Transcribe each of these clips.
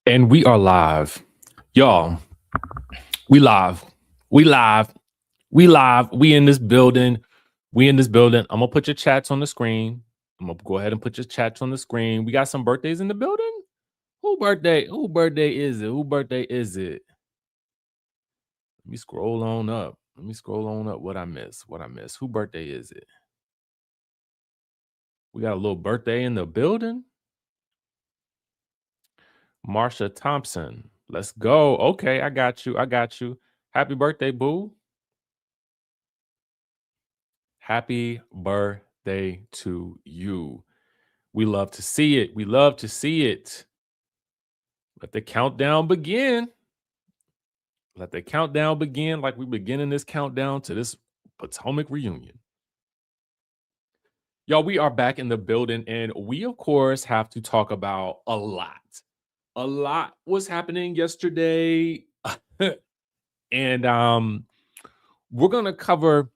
And we are live. Y'all, we live. We live. We live. We in this building. We in this building. I'm going to put your chats on the screen. I'm going to go ahead and put your chats on the screen. We got some birthdays in the building. Who birthday? Who birthday is it? Who birthday is it? Let me scroll on up. Let me scroll on up. What I miss? What I miss? Who birthday is it? We got a little birthday in the building. Marsha Thompson. Let's go. Okay, I got you. I got you. Happy birthday, boo. Happy birthday to you. We love to see it. We love to see it. Let the countdown begin. Let the countdown begin like we're beginning this countdown to this Potomac reunion. Y'all, we are back in the building, and we, of course, have to talk about a lot. A lot was happening yesterday. And we're going to cover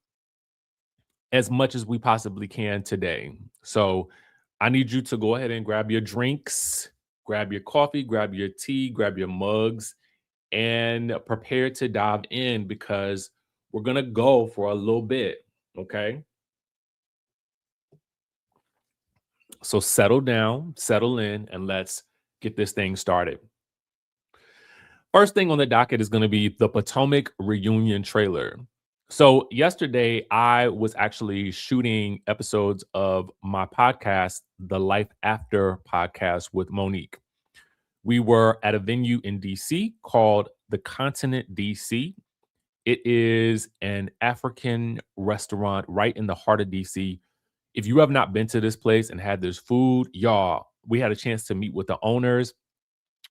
as much as we possibly can today. So I need you to go ahead and grab your drinks, grab your coffee, grab your tea, grab your mugs, and prepare to dive in because we're going to go for a little bit. Okay. So settle down, settle in, and let's get this thing started. First thing on the docket is going to be the Potomac reunion trailer. So yesterday, I was actually shooting episodes of my podcast, the Life After podcast with Monique. We were at a venue in DC called the Continent DC. It is an African restaurant right in the heart of DC. If you have not been to this place and had this food, y'all, we had a chance to meet with the owners.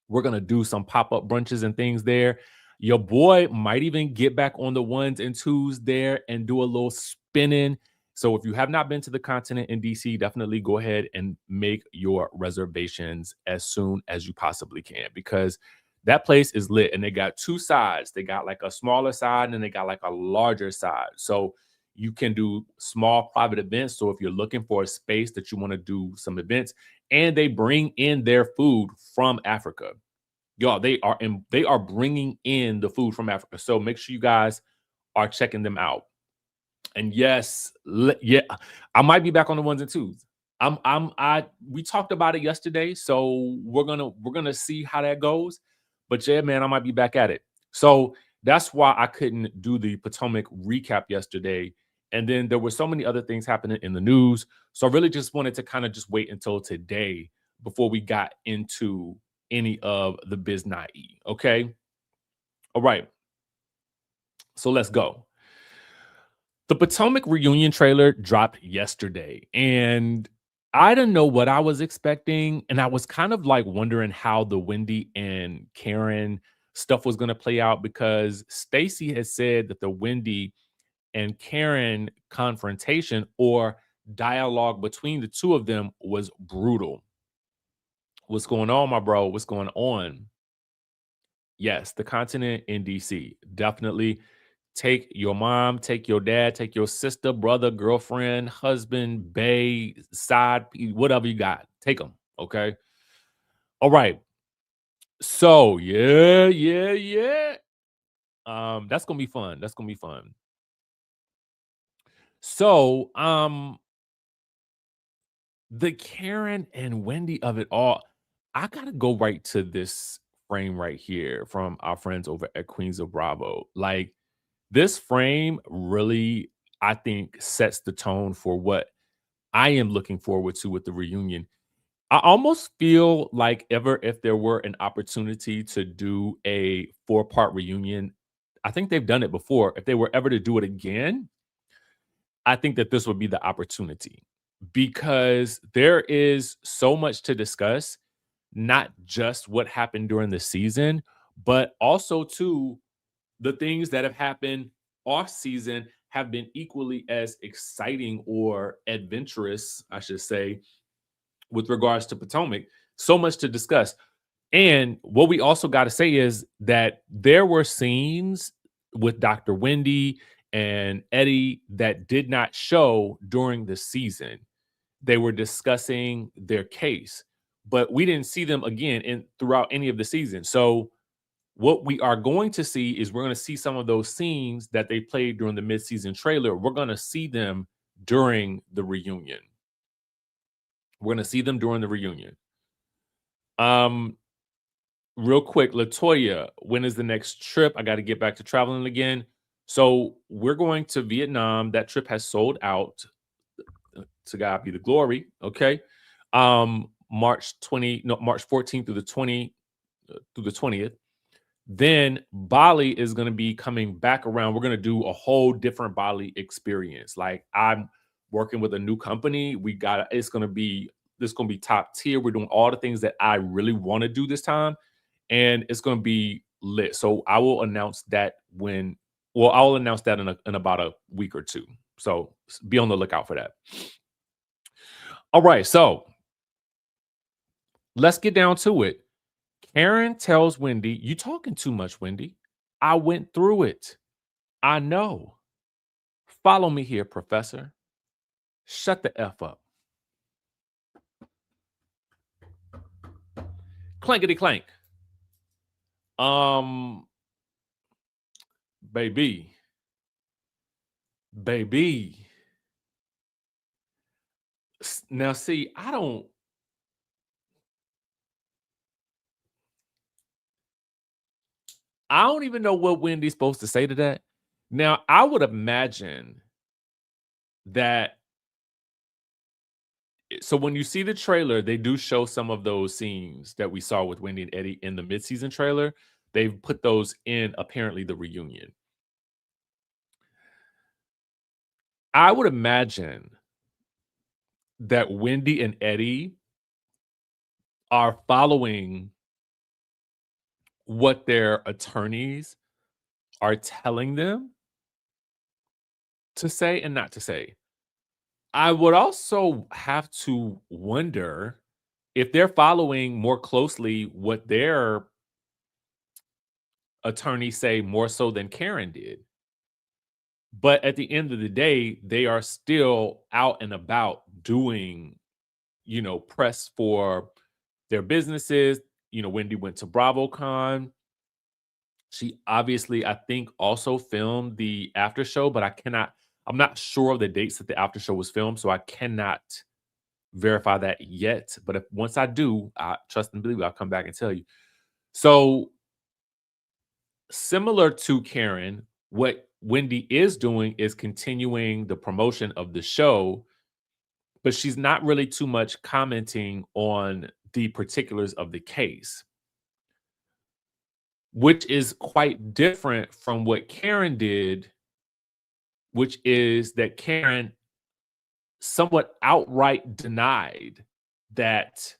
We're going to do some pop-up brunches and things there. Your boy might even get back on the ones and twos there and do a little spinning. So if you have not been to the Continent in DC, definitely go ahead and make your reservations as soon as you possibly can, because that place is lit and they got two sides. They got like a smaller side and they got like a larger side. So you can do small private events. So if you're looking for a space that you want to do some events, and they bring in their food from Africa. Y'all, they are bringing in the food from Africa. So make sure you guys are checking them out. And yes, yeah, I might be back on the ones and twos. We talked about it yesterday, so we're gonna see how that goes. But yeah, man, I might be back at it. So that's why I couldn't do the Potomac recap yesterday. And then there were so many other things happening in the news. So I really just wanted to kind of just wait until today before we got into any of the biz naive. Okay. All right. So let's go. The Potomac reunion trailer dropped yesterday, and I didn't know what I was expecting. And I was kind of like wondering how the Wendy and Karen stuff was going to play out, because Stacey has said that the Wendy and Karen confrontation or dialogue between the two of them was brutal. What's going on, my bro? What's going on? Yes, the Continent in DC. Definitely take your mom, take your dad, take your sister, brother, girlfriend, husband, bae, side, whatever you got. Take them. Okay. All right. So yeah. That's gonna be fun. That's gonna be fun. So, the Karen and Wendy of it all, I gotta go right to this frame right here from our friends over at Queens of Bravo. Like, this frame really, I think, sets the tone for what I am looking forward to with the reunion. I almost feel like if there were an opportunity to do a four-part reunion, I think they've done it before. If they were ever to do it again, I think that this would be the opportunity, because there is so much to discuss, not just what happened during the season, but also too the things that have happened off season have been equally as exciting or adventurous, I should say, with regards to Potomac. So much to discuss. And what we also got to say is that there were scenes with Dr. Wendy and Eddie that did not show during the season. They were discussing their case. but we didn't see them again in throughout any of the season. So what we are going to see is we're going to see some of those scenes that they played during the midseason trailer. We're going to see them during the reunion. We're going to see them during the reunion. Um, Real quick, Latoya, when is the next trip? I got to get back to traveling again. So we're going to Vietnam. That trip has sold out. To God be the glory. Okay. March 14th through the 20th. Then Bali is going to be coming back around. We're going to do a whole different Bali experience. Like, I'm working with a new company. This going to be top tier. We're doing all the things that I really want to do this time, and it's going to be lit. So I will announce that I'll announce that in about a week or two. So be on the lookout for that. All right. So let's get down to it. Karen tells Wendy, "You talking too much, Wendy. I went through it. I know. Follow me here, Professor. Shut the F up." Clankety clank. Baby. Now, see, I don't even know what Wendy's supposed to say to that. Now, I would imagine that. So when you see the trailer, they do show some of those scenes that we saw with Wendy and Eddie in the midseason trailer. They've put those in, apparently, the reunion. I would imagine that Wendy and Eddie are following what their attorneys are telling them to say and not to say. I would also have to wonder if they're following more closely what their attorneys say more so than Karen did. But at the end of the day, they are still out and about doing, press for their businesses. Wendy went to BravoCon. She obviously, I think, also filmed the after show, but I'm not sure of the dates that the after show was filmed, so I cannot verify that yet. But once I do, I trust and believe I'll come back and tell you. So, similar to Karen, what Wendy is doing is continuing the promotion of the show, but she's not really too much commenting on the particulars of the case, which is quite different from what Karen did, which is that Karen somewhat outright denied that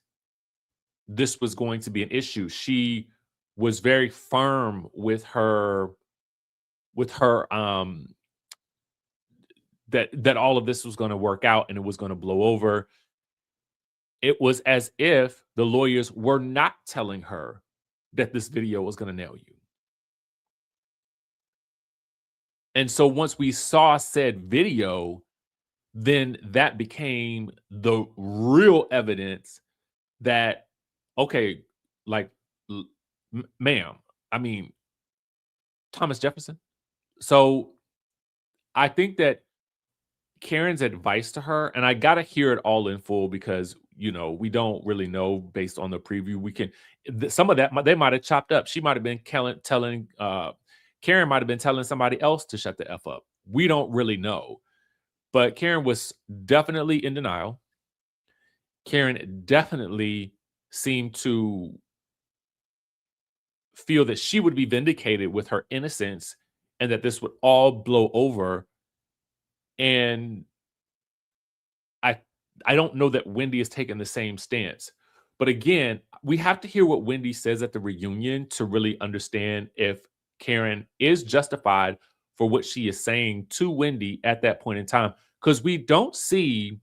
this was going to be an issue. She was very firm with her that all of this was going to work out and it was going to blow over. It was as if the lawyers were not telling her that this video was going to nail you. And so once we saw said video, then that became the real evidence that, okay, like, ma'am, I mean, Thomas Jefferson. So I think that Karen's advice to her, and I got to hear it all in full because, we don't really know based on the preview. Some of that, they might have chopped up. She might have been telling, Karen might have been telling somebody else to shut the F up. We don't really know. But Karen was definitely in denial. Karen definitely seemed to feel that she would be vindicated with her innocence and that this would all blow over. And I don't know that Wendy is taking the same stance. But again, we have to hear what Wendy says at the reunion to really understand if Karen is justified for what she is saying to Wendy at that point in time. Because we don't see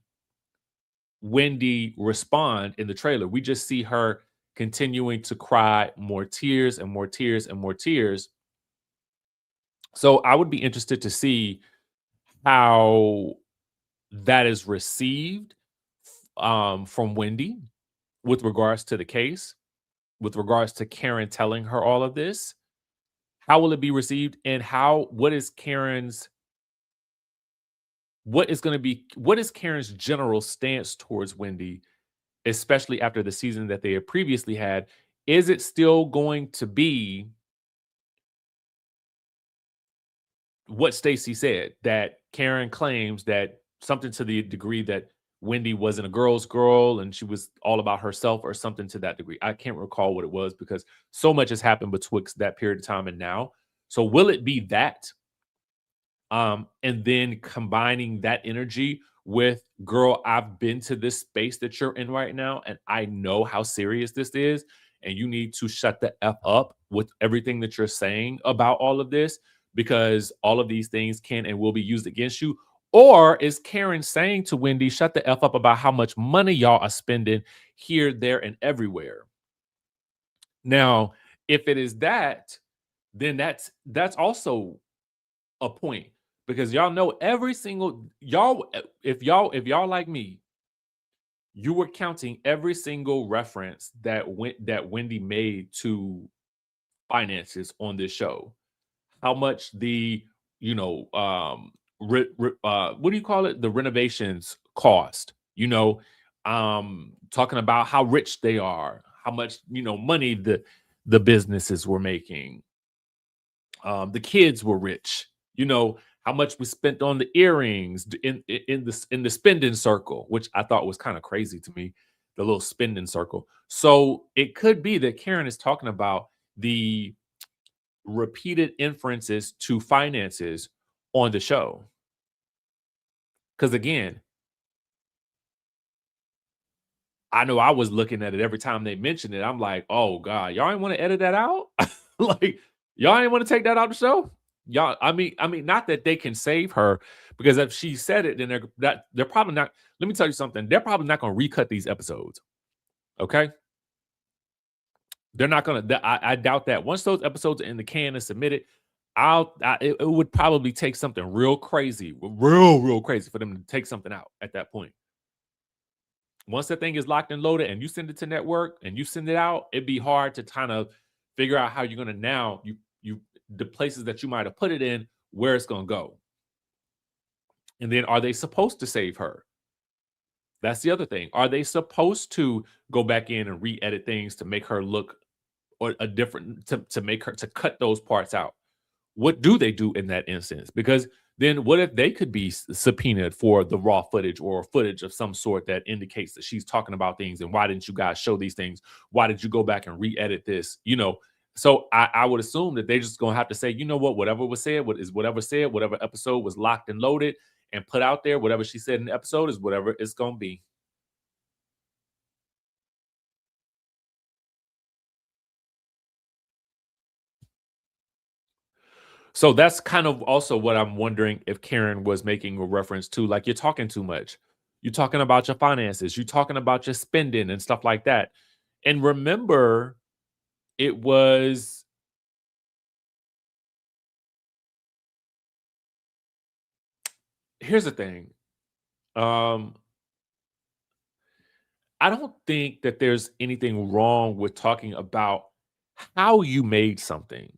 Wendy respond in the trailer. We just see her continuing to cry more tears and more tears and more tears. So I would be interested to see how that is received from Wendy. with regards to the case, with regards to Karen telling her all of this? How will it be received? And what is Karen's general stance towards Wendy, especially after the season that they had previously had? Is it still going to be what Stacey said, that Karen claims that something to the degree that Wendy wasn't a girl's girl and she was all about herself or something to that degree? I can't recall what it was because so much has happened betwixt that period of time and now. So will it be that? And then combining that energy with, girl, I've been to this space that you're in right now, and I know how serious this is, and you need to shut the F up with everything that you're saying about all of this, because all of these things can and will be used against you. Or is Karen saying to Wendy, shut the F up about how much money y'all are spending here, there, and everywhere? Now, if it is that, then that's also a point, because y'all know every single y'all if y'all like me, you were counting every single reference that Wendy made to finances on this show. How much the you know what do you call it, the renovations cost, talking about how rich they are, how much money the businesses were making. The kids were rich. How much we spent on the earrings in the spending circle, which I thought was kind of crazy to me, the little spending circle. So it could be that Karen is talking about the repeated inferences to finances on the show. Because again, I know I was looking at it every time they mentioned it. I'm like, oh God, y'all ain't want to edit that out? Like, y'all ain't want to take that out the show? Y'all, I mean, not that they can save her, because if she said it, then they're probably not. Let me tell you something. They're probably not going to recut these episodes. Okay, they're not going to. I doubt that. Once those episodes are in the can and submitted, it would probably take something real crazy, real crazy, for them to take something out at that point. Once that thing is locked and loaded and you send it to network and you send it out, it'd be hard to kind of figure out how you're going to now you the places that you might have put it in, where it's going to go. And then, are they supposed to save her? That's the other thing. Are they supposed to go back in and re-edit things to make her look or a different, to make her, to cut those parts out? What do they do in that instance? Because then what if they could be subpoenaed for the raw footage or footage of some sort that indicates that she's talking about things? And why didn't you guys show these things? Why did you go back and re-edit this? So I would assume that they're just going to have to say, you know what, whatever was said, whatever said, whatever episode was locked and loaded and put out there, whatever she said in the episode is whatever it's going to be. So that's kind of also what I'm wondering if Karen was making a reference to, like, you're talking too much. You're talking about your finances, you're talking about your spending and stuff like that. And remember, it was here's the thing. Um, I don't think that there's anything wrong with talking about how you made something.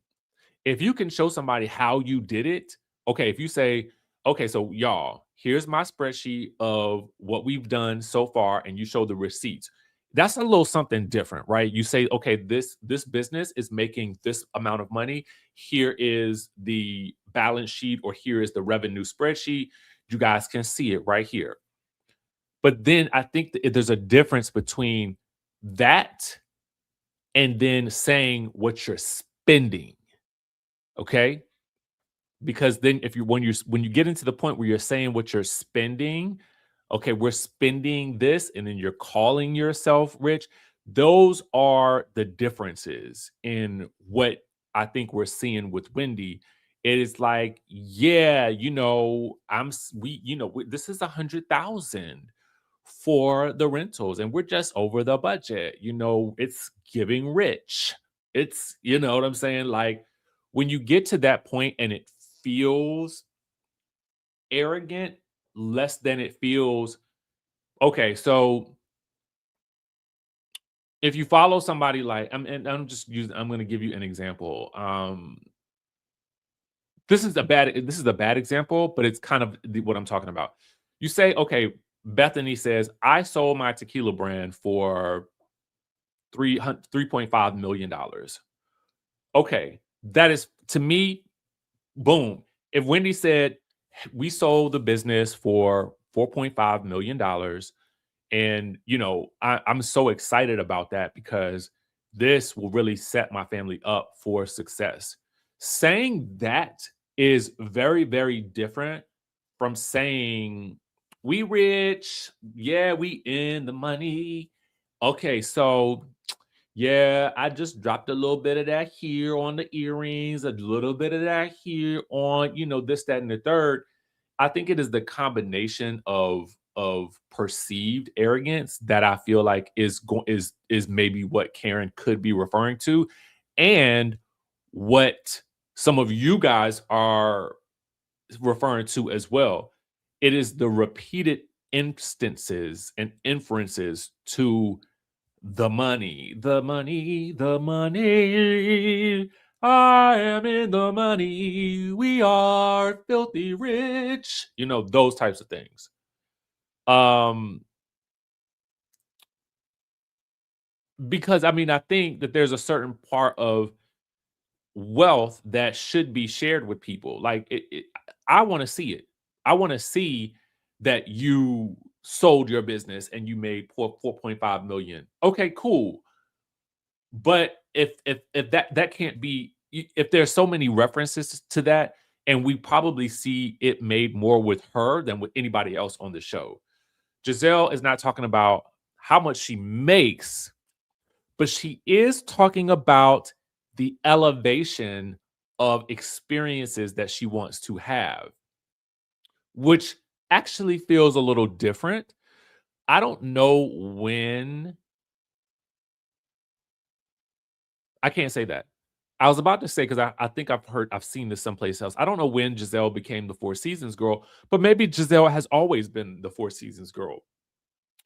If you can show somebody how you did it, okay, if you say, okay, so y'all, here's my spreadsheet of what we've done so far, and you show the receipts. That's a little something different, right? You say, okay, this business is making this amount of money. Here is the balance sheet, or here is the revenue spreadsheet. You guys can see it right here. But then I think that there's a difference between that and then saying what you're spending. Okay, because then if you when you get into the point where you're saying what you're spending, okay, we're spending this, and then you're calling yourself rich. Those are the differences in what I think we're seeing with Wendy. It is like, yeah, this is 100,000 for the rentals, and we're just over the budget. It's giving rich. It's, what I'm saying? Like, when you get to that point and it feels arrogant, less than it feels okay. So if you follow somebody like I'm gonna give you an example. This is a bad example, but it's kind of what I'm talking about. You say, okay, Bethany says, I sold my tequila brand for 3.5 million dollars. Okay, that is to me, boom. If Wendy said we sold the business for $4.5 million, and I'm so excited about that because this will really set my family up for success. Saying that is very, very different from saying we rich, yeah, we in the money. Okay, so yeah, I just dropped a little bit of that here on the earrings, a little bit of that here on, this, that, and the third. I think it is the combination of perceived arrogance that I feel like is maybe what Karen could be referring to, and what some of you guys are referring to as well. It is the repeated instances and inferences to the money, the money, the money. I am in the money. We are filthy rich. Those types of things. Um, because I think that there's a certain part of wealth that should be shared with people. Like I want to see it. I want to see that you sold your business and you made 4.5 million. Okay, cool. But if that can't be, if there's so many references to that, and we probably see it made more with her than with anybody else on the show. Giselle is not talking about how much she makes, but she is talking about the elevation of experiences that she wants to have, which actually feels a little different. I don't know when. I can't say that. I was about to say, because I think I've seen this someplace else. I don't know when Giselle became the Four Seasons girl, but maybe Giselle has always been the Four Seasons girl.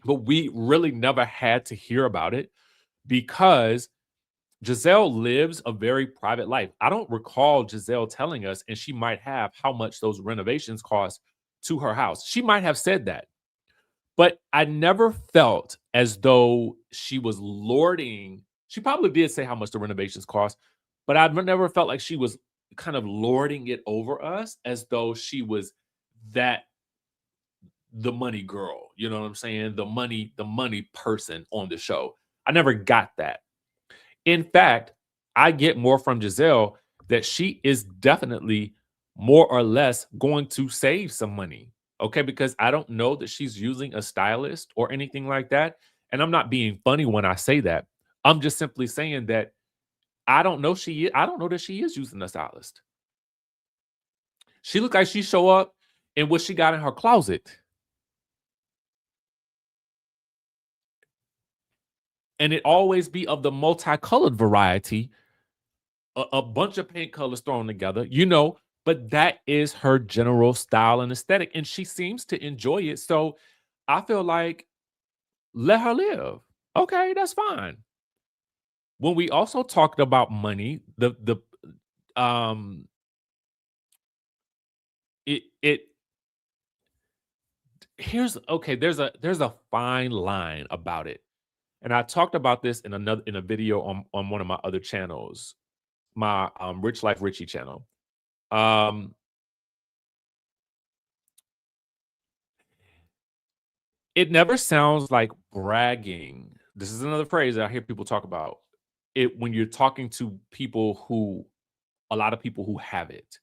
But we really never had to hear about it because Giselle lives a very private life. I don't recall Giselle telling us, and she might have, how much those renovations cost to her house. She might have said that, but I never felt as though she was lording. She probably did say how much the renovations cost, but I've never felt like she was kind of lording it over us as though she was that the money girl. You know what I'm saying? The money person on the show. I never got that. In fact, I get more from Giselle that she is definitely more or less going to save some money. Okay, because I don't know that she's using a stylist or anything like that. And I'm not being funny when I say that. I'm just simply saying that I don't know that she is using a stylist. She look like she show up in what she got in her closet. And it always be of the multicolored variety, a bunch of paint colors thrown together, but that is her general style and aesthetic. And she seems to enjoy it. So I feel like let her live. Okay, that's fine. When we also talked about money, um it here's okay, there's a fine line about it. And I talked about this in a video on one of my other channels, my Rich Life Richie channel. Um It never sounds like bragging. This is another phrase that I hear people talk about it when you're talking to people who a lot of people who have it.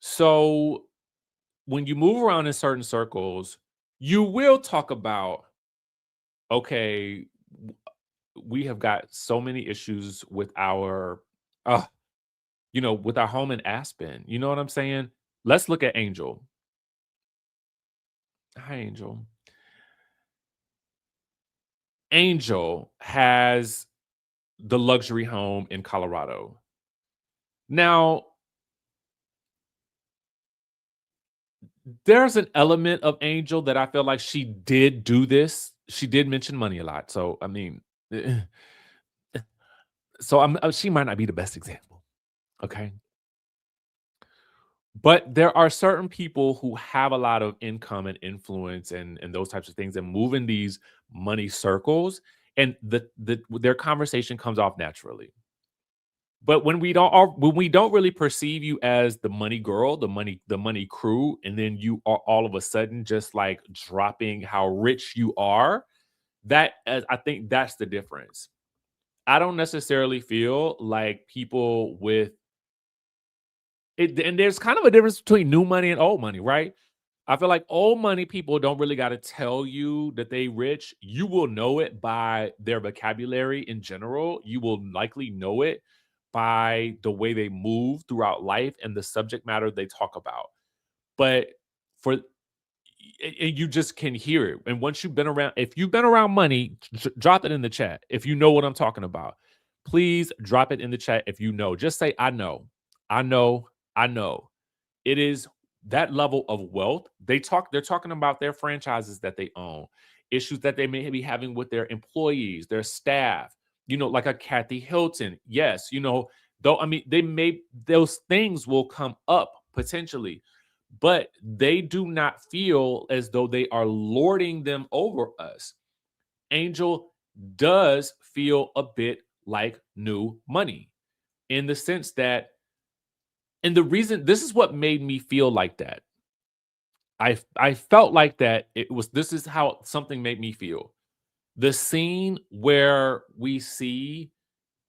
So when you move around in certain circles, you will talk about, okay, we have got so many issues with uh, with our home in Aspen. You know what I'm saying? Let's look at Angel. Hi, Angel. Angel has the luxury home in Colorado. Now, there's an element of Angel that I feel like she did do this. She did mention money a lot. So, Eh, so she might not be the best example, okay? But there are certain people who have a lot of income and influence and those types of things and move in these money circles, and their conversation comes off naturally. But when we don't really perceive you as the money girl, the money crew, and then you are all of a sudden just like dropping how rich you are, I think that's the difference. I don't necessarily feel like people with it, and there's kind of a difference between new money and old money, right? I feel like old money people don't really got to tell you that they rich. You will know it by their vocabulary in general. You will likely know it by the way they move throughout life and the subject matter they talk about. But for and you just can hear it. And once you've been around, if you've been around money, drop it in the chat. If you know what I'm talking about, please drop it in the chat. If you know, just say, I know, I know, I know. It is that level of wealth. They're talking about their franchises that they own, issues that they may be having with their employees, their staff, like a Kathy Hilton. Yes, though, I mean, those things will come up potentially, but they do not feel as though they are lording them over us. Angel does feel a bit like new money in the sense that, and the reason this is what made me feel like that. I felt like that this is how something made me feel. The scene where we see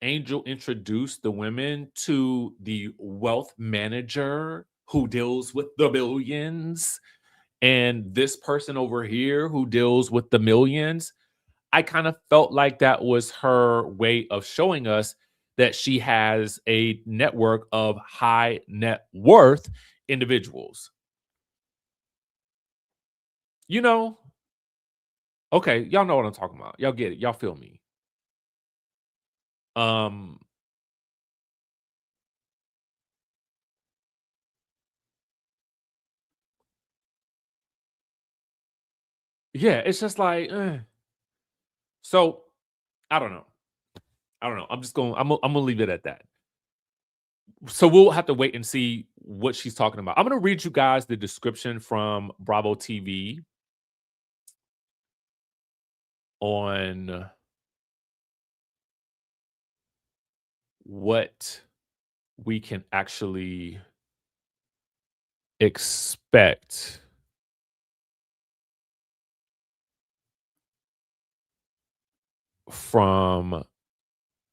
Angel introduce the women to the wealth manager who deals with the billions and this person over here who deals with the millions. I kind of felt like that was her way of showing us that she has a network of high net worth individuals. You know, okay, y'all know what I'm talking about. Y'all get it. Y'all feel me. Um, yeah, it's just like, so I don't know. I don't know. I'm gonna leave it at that. So we'll have to wait and see what she's talking about. I'm gonna read you guys the description from Bravo TV on what we can actually expect from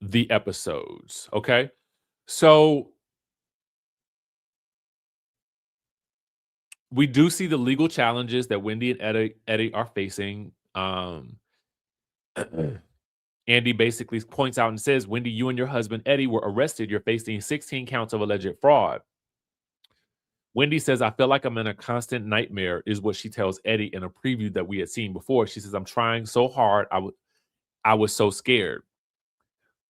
the episodes. Okay. So we do see the legal challenges that Wendy and Eddie are facing. Andy basically points out and says, Wendy, you and your husband Eddie were arrested. You're facing 16 counts of alleged fraud. Wendy says, I feel like I'm in a constant nightmare, is what she tells Eddie in a preview that we had seen before. She says, I'm trying so hard. I was so scared.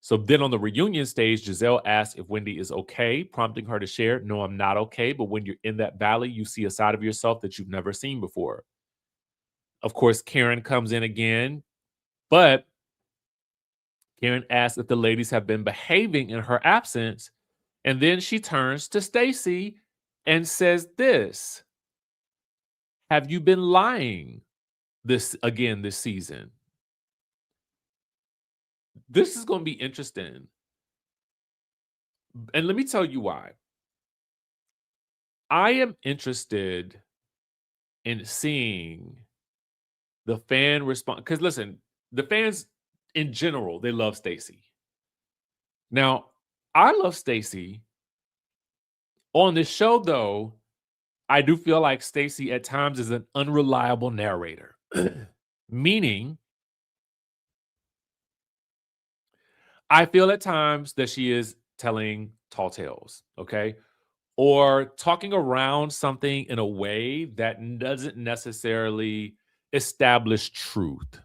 So then on the reunion stage, Giselle asks if Wendy is okay, prompting her to share, no, I'm not okay. But when you're in that valley, you see a side of yourself that you've never seen before. Of course, Karen comes in again, but Karen asks if the ladies have been behaving in her absence. And then she turns to Stacy and says this, have you been lying this season? This is going to be interesting. And let me tell you why. I am interested in seeing the fan response. Because listen, the fans in general, they love Stacy. Now, I love Stacy. On this show, though, I do feel like Stacy at times is an unreliable narrator. Meaning, I feel at times that she is telling tall tales, okay? Or talking around something in a way that doesn't necessarily establish truth.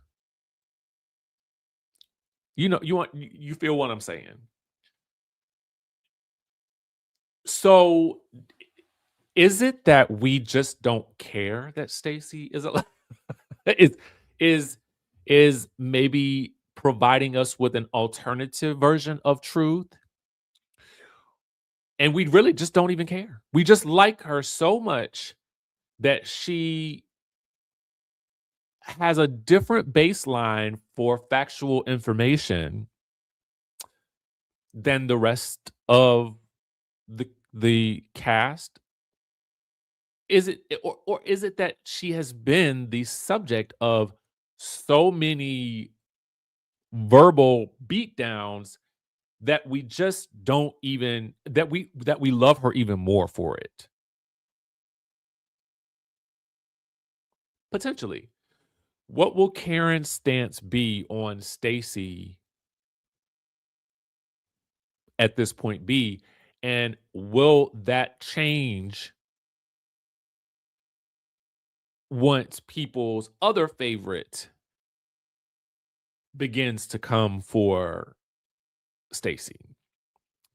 You feel what I'm saying? So is it that we just don't care that Stacy is alive? is is maybe providing us with an alternative version of truth, and we really just don't even care. We just like her so much that she has a different baseline for factual information than the rest of the cast. Is it or is it that she has been the subject of so many verbal beatdowns that we just don't even that we love her even more for it? Potentially. What will Karen's stance be on Stacy at this point be? And will that change once people's other favorite begins to come for Stacy?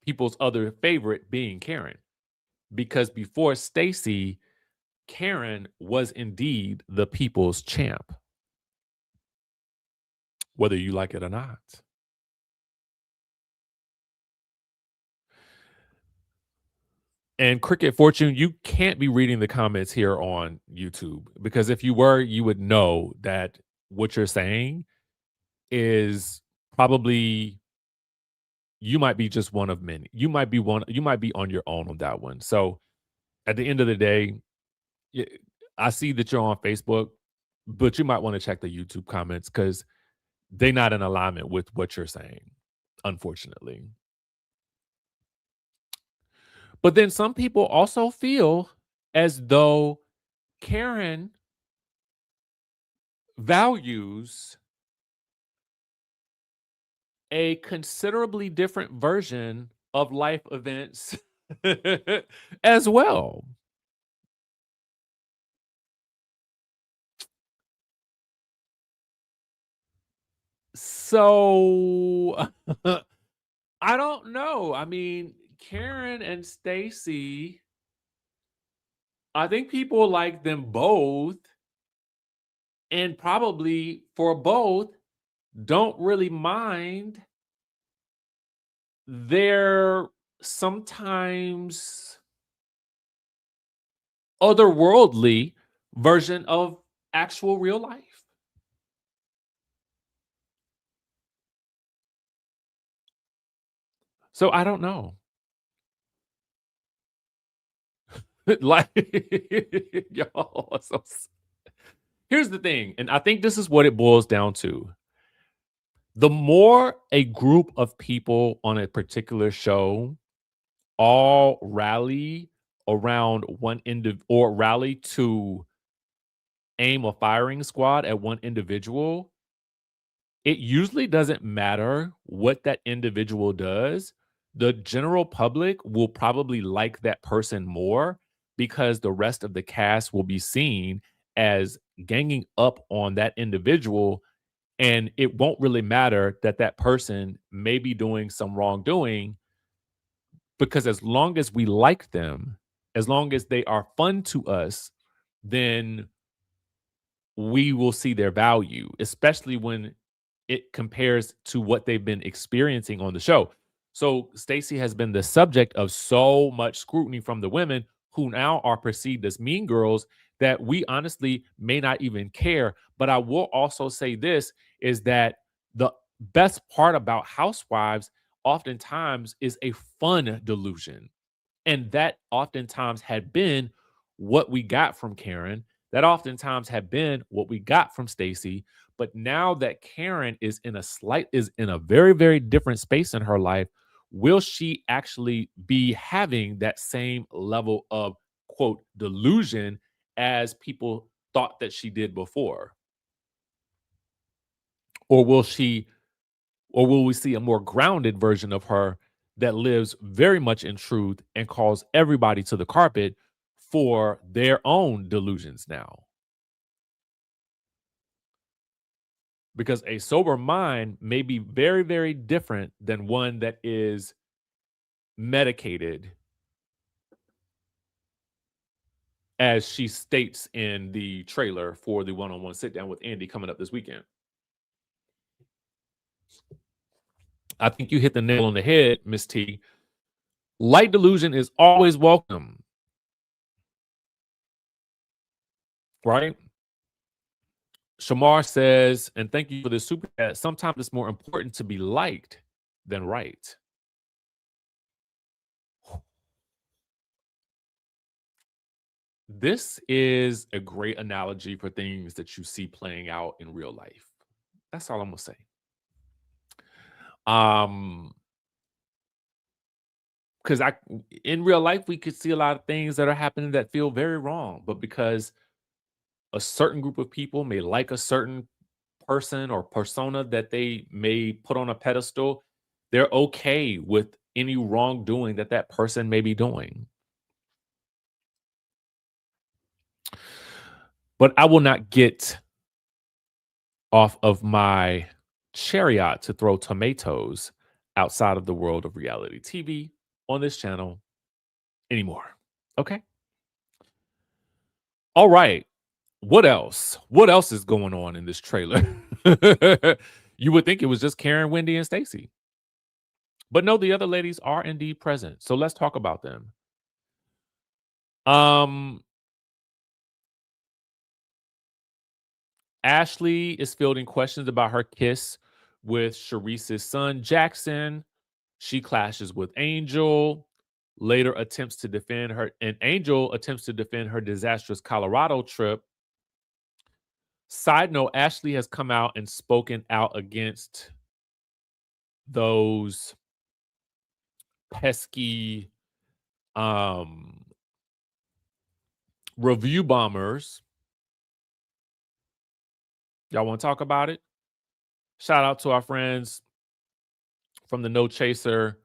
People's other favorite being Karen. Because before Stacy, Karen was indeed the people's champ, whether you like it or not. And Cricket Fortune, you can't be reading the comments here on YouTube because if you were, you would know that what you're saying is probably you might be just one of many. You might be on your own on that one. So at the end of the day, y- I see that you're on Facebook, but you might want to check the YouTube comments because they're not in alignment with what you're saying, unfortunately. But then some people also feel as though Karen values a considerably different version of life events as well. So I don't know. I mean, Karen and Stacy, I think people like them both, and probably for both, don't really mind their sometimes otherworldly version of actual real life. So I don't know. Like, y'all, here's the thing, and I think this is what it boils down to. The more a group of people on a particular show all rally around one or rally to aim a firing squad at one individual, it usually doesn't matter what that individual does. The general public will probably like that person more because the rest of the cast will be seen as ganging up on that individual. And it won't really matter that that person may be doing some wrongdoing because as long as we like them, as long as they are fun to us, then we will see their value, especially when it compares to what they've been experiencing on the show. So Stacey has been the subject of so much scrutiny from the women who now are perceived as mean girls that we honestly may not even care. But I will also say this is that the best part about Housewives oftentimes is a fun delusion. And that oftentimes had been what we got from Karen. That oftentimes had been what we got from Stacy. But now that Karen is in a very, very different space in her life, will she actually be having that same level of quote delusion as people thought that she did before? Or will we see a more grounded version of her that lives very much in truth and calls everybody to the carpet for their own delusions now? Because a sober mind may be very, very different than one that is medicated, as she states in the trailer for the one on one sit down with Andy coming up this weekend. I think you hit the nail on the head, Miss T. Light delusion is always welcome, right? Shamar says, and thank you for the super chat. Sometimes it's more important to be liked than right. This is a great analogy for things that you see playing out in real life. That's all I'm gonna say. Because in real life we could see a lot of things that are happening that feel very wrong, but because a certain group of people may like a certain person or persona that they may put on a pedestal, they're okay with any wrongdoing that that person may be doing. But I will not get off of my chariot to throw tomatoes outside of the world of reality TV on this channel anymore. Okay. All right. What else? What else is going on in this trailer? You would think it was just Karen, Wendy, and Stacy. But no, the other ladies are indeed present. So let's talk about them. Ashley is fielding questions about her kiss with Sharice's son, Jackson. She clashes with Angel, later attempts to defend her, and Angel attempts to defend her disastrous Colorado trip. Side note, Ashley has come out and spoken out against those pesky review bombers. Y'all want to talk about it? Shout out to our friends from the No Chaser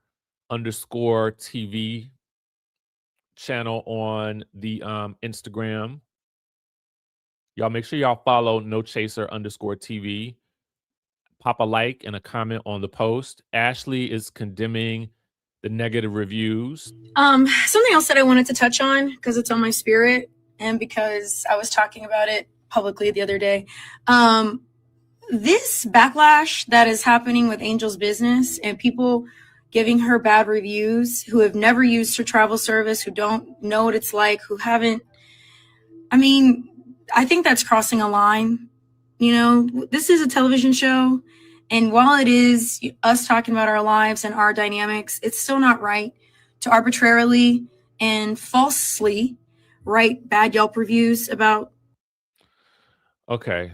underscore TV channel on the Instagram. Y'all make sure y'all follow No Chaser underscore TV. Pop a like and a comment on the post. Ashley is condemning the negative reviews. Something else that I wanted to touch on because it's on my spirit and because I was talking about it publicly the other day. This backlash that is happening with Angel's business and people giving her bad reviews who have never used her travel service, who don't know what it's like, who haven't. I mean, I think that's crossing a line. You know, this is a television show. And while it is us talking about our lives and our dynamics, it's still not right to arbitrarily and falsely write bad Yelp reviews about. Okay.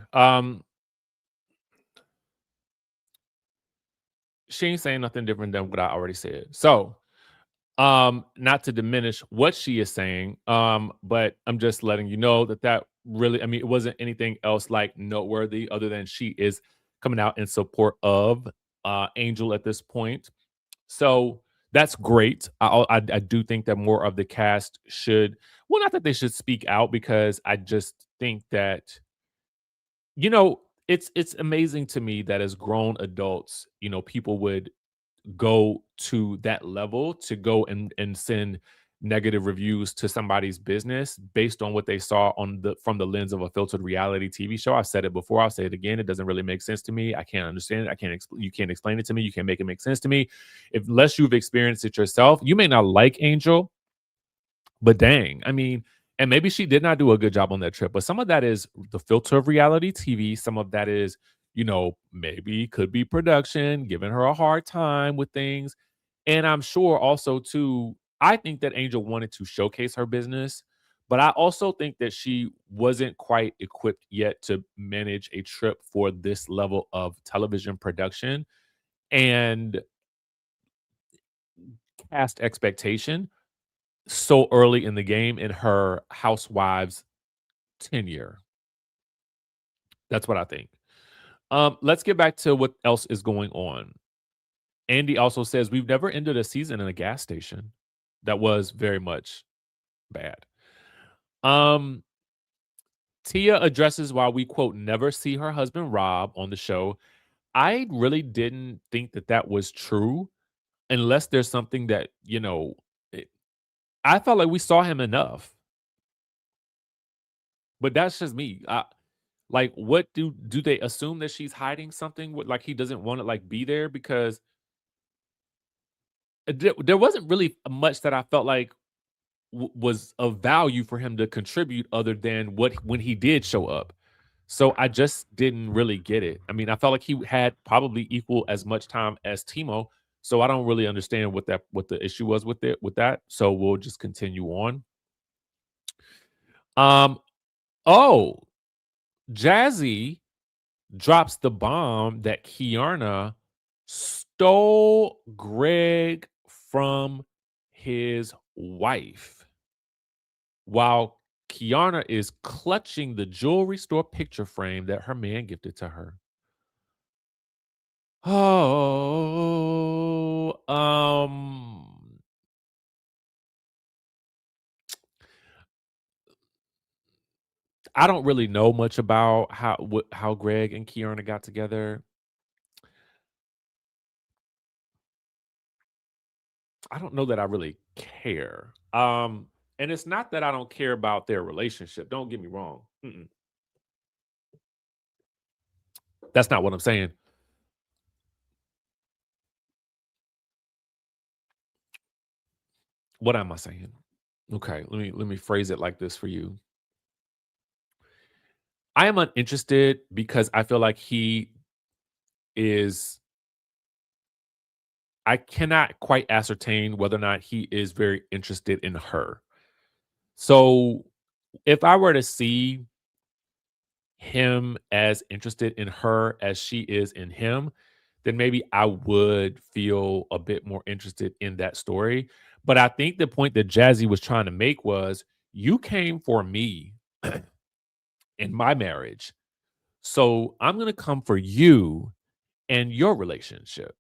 She ain't saying nothing different than what I already said. So, not to diminish what she is saying, but I'm just letting you know that really, I mean, it wasn't anything else like noteworthy other than she is coming out in support of Angel at this point. So that's great. I do think that more of the cast should, well, not that they should speak out, because I just think that, you know, it's amazing to me that as grown adults, you know, people would go to that level to go and send negative reviews to somebody's business based on what they saw on the from the lens of a filtered reality TV show. I've said it before, I'll say it again. It doesn't really make sense to me. I can't understand it. You can't explain it to me. You can't make it make sense to me. Unless you've experienced it yourself. You may not like Angel, but dang, I mean, and maybe she did not do a good job on that trip, but some of that is the filter of reality TV. Some of that is, you know, maybe could be production giving her a hard time with things. And I'm sure also too, I think that Angel wanted to showcase her business, but I also think that she wasn't quite equipped yet to manage a trip for this level of television production and cast expectation so early in the game in her housewives tenure. That's what I think. Let's get back to what else is going on. Andy also says we've never ended a season in a gas station. That was very much bad. Tia addresses why we, quote, never see her husband Rob on the show. I really didn't think that was true unless there's something that, you know, I felt like we saw him enough. But that's just me. Like, what do they assume that she's hiding something? Like he doesn't want to like be there because there wasn't really much that I felt like was of value for him to contribute other than what when he did show up. So I just didn't really get it. I mean, I felt like he had probably equal as much time as Timo. So I don't really understand what the issue was with that. So we'll just continue on. Um oh, Jazzy drops the bomb that Kiarna stole Greg from his wife while Kiana is clutching the jewelry store picture frame that her man gifted to her. Oh, I don't really know much about how Greg and Kiana got together. I don't know that I really care. And it's not that I don't care about their relationship. Don't get me wrong. That's not what I'm saying. What am I saying? Okay, let me phrase it like this for you. I am uninterested because I feel like he is I cannot quite ascertain whether or not he is very interested in her. So if I were to see him as interested in her as she is in him, then maybe I would feel a bit more interested in that story. But I think the point that Jazzy was trying to make was you came for me in my marriage. So I'm going to come for you and your relationship.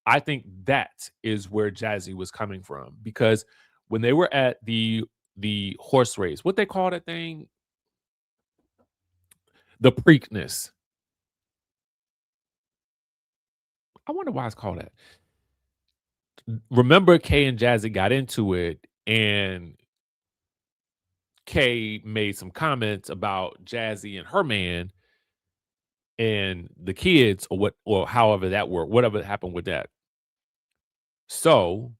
I think that is where Jazzy was coming from because when they were at the horse race, what they call that thing, the Preakness. I wonder why it's called that. Remember, Kay and Jazzy got into it, and Kay made some comments about Jazzy and her man and the kids, or however that worked, whatever happened with that. So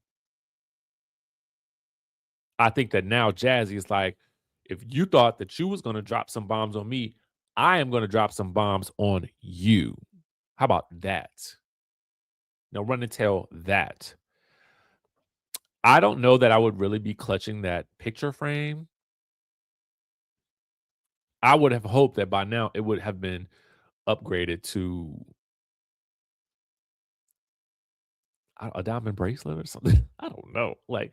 I think that now Jazzy is like, if you thought that you was going to drop some bombs on me, I am going to drop some bombs on you. How about that? Now run and tell that. I don't know that I would really be clutching that picture frame. I would have hoped that by now it would have been upgraded to a diamond bracelet or something. I don't know. Like,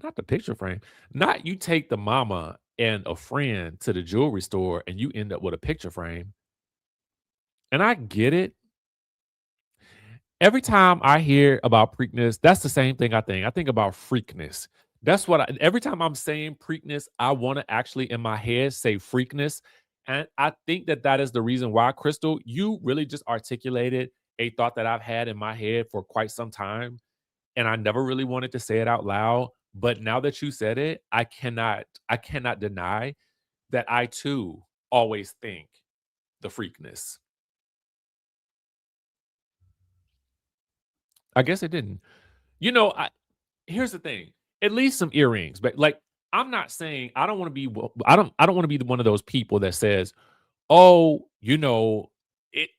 not the picture frame. Not you take the mama and a friend to the jewelry store and you end up with a picture frame. And I get it. Every time I hear about Preakness, that's the same thing I think. I think about Freakness. That's what every time I'm saying Preakness, I want to actually in my head say Freakness. And I think that that is the reason why, Crystal, you really just articulated a thought that I've had in my head for quite some time. And I never really wanted to say it out loud. But now that you said it, I cannot deny that I too always think the Freakness. I guess it didn't. You know, here's the thing. At least some earrings, but like I'm not saying I don't want to be I don't want to be one of those people that says, "Oh, you know, it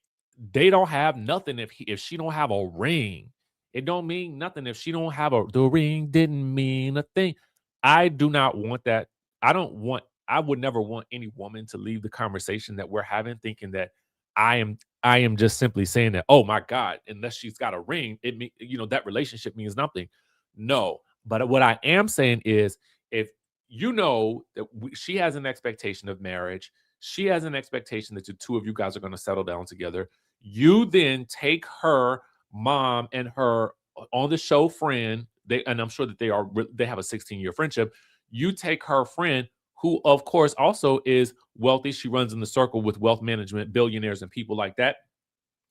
they don't have nothing if she don't have a ring. It don't mean nothing if she don't have the ring didn't mean a thing." I do not want that. I would never want any woman to leave the conversation that we're having thinking that I am just simply saying that, "Oh my god, unless she's got a ring, that relationship means nothing." No, but what I am saying is if you know that she has an expectation of marriage, she has an expectation that the two of you guys are going to settle down together. You then take her mom and her on the show friend. And I'm sure that they have a 16-year friendship. You take her friend, who of course also is wealthy. She runs in the circle with wealth management, billionaires, and people like that.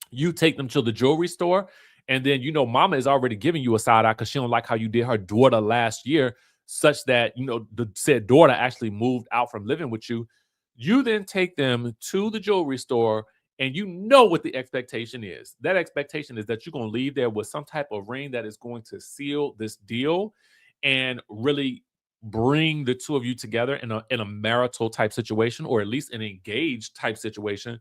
You take them to the jewelry store, and then mama is already giving you a side eye because she don't like how you did her daughter last year, such that the said daughter actually moved out from living with you. You then take them to the jewelry store, and you know what the expectation is. That expectation is that you're going to leave there with some type of ring that is going to seal this deal and really bring the two of you together in a marital type situation, or at least an engaged type situation.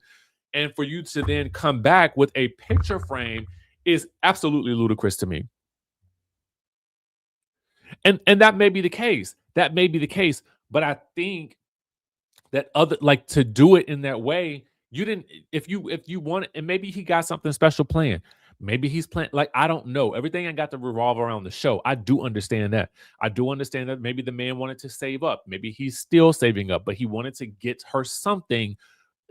And for you to then come back with a picture frame is absolutely ludicrous to me. And that may be the case. That may be the case. But I think that other, like, to do it in that way, you didn't, if you want it, and maybe he got something special planned. Maybe he's playing, like, I don't know. Everything I got to revolve around the show. I do understand that. I do understand that maybe the man wanted to save up. Maybe he's still saving up, but he wanted to get her something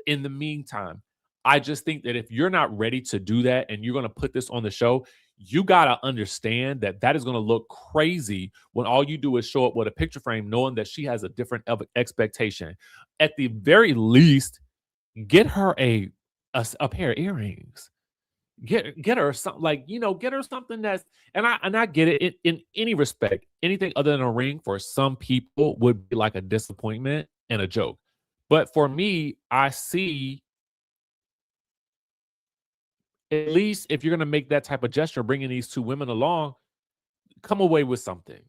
in the meantime. I just think that if you're not ready to do that and you're going to put this on the show, you got to understand that that is going to look crazy when all you do is show up with a picture frame, knowing that she has a different expectation. At the very least, get her a pair of earrings. Get her something, like, get her something that's, and I get it in any respect. Anything other than a ring for some people would be like a disappointment and a joke. But for me, I see, at least if you're going to make that type of gesture, bringing these two women along, come away with something,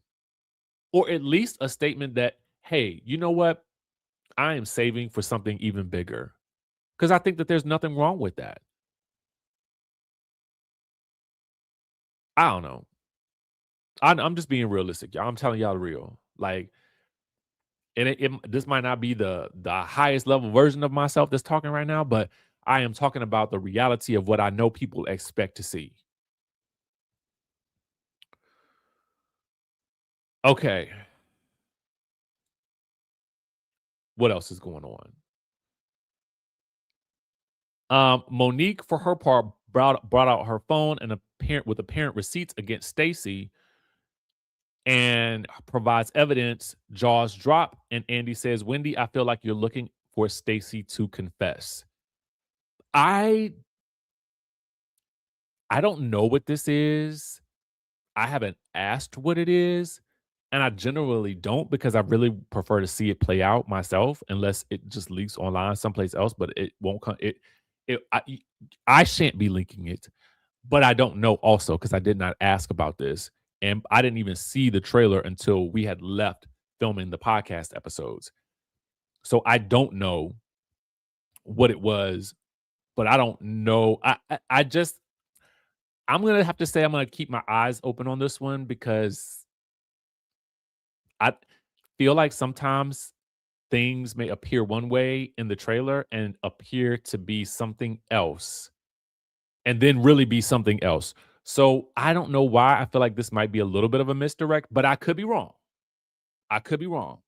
or at least a statement that, hey, you know what? I am saving for something even bigger. Because I think that there's nothing wrong with that. I don't know. I'm just being realistic, y'all. I'm telling y'all the real. Like, and this might not be the highest level version of myself that's talking right now, but I am talking about the reality of what I know people expect to see. Okay. What else is going on? Monique, for her part, brought out her phone and apparent receipts against Stacy and provides evidence. Jaws drop, and Andy says, "Wendy, I feel like you're looking for Stacy to confess." I I don't know what this is. I haven't asked what it is, and I generally don't, because I really prefer to see it play out myself, unless it just leaks online someplace else. But it won't come. It I shan't be linking it, but I don't know also, because I did not ask about this, and I didn't even see the trailer until we had left filming the podcast episodes. So I don't know what it was, but I don't know. I just, I'm gonna have to say I'm gonna keep my eyes open on this one, because I feel like sometimes things may appear one way in the trailer and appear to be something else, and then really be something else. So I don't know why I feel like this might be a little bit of a misdirect, but I could be wrong. I could be wrong.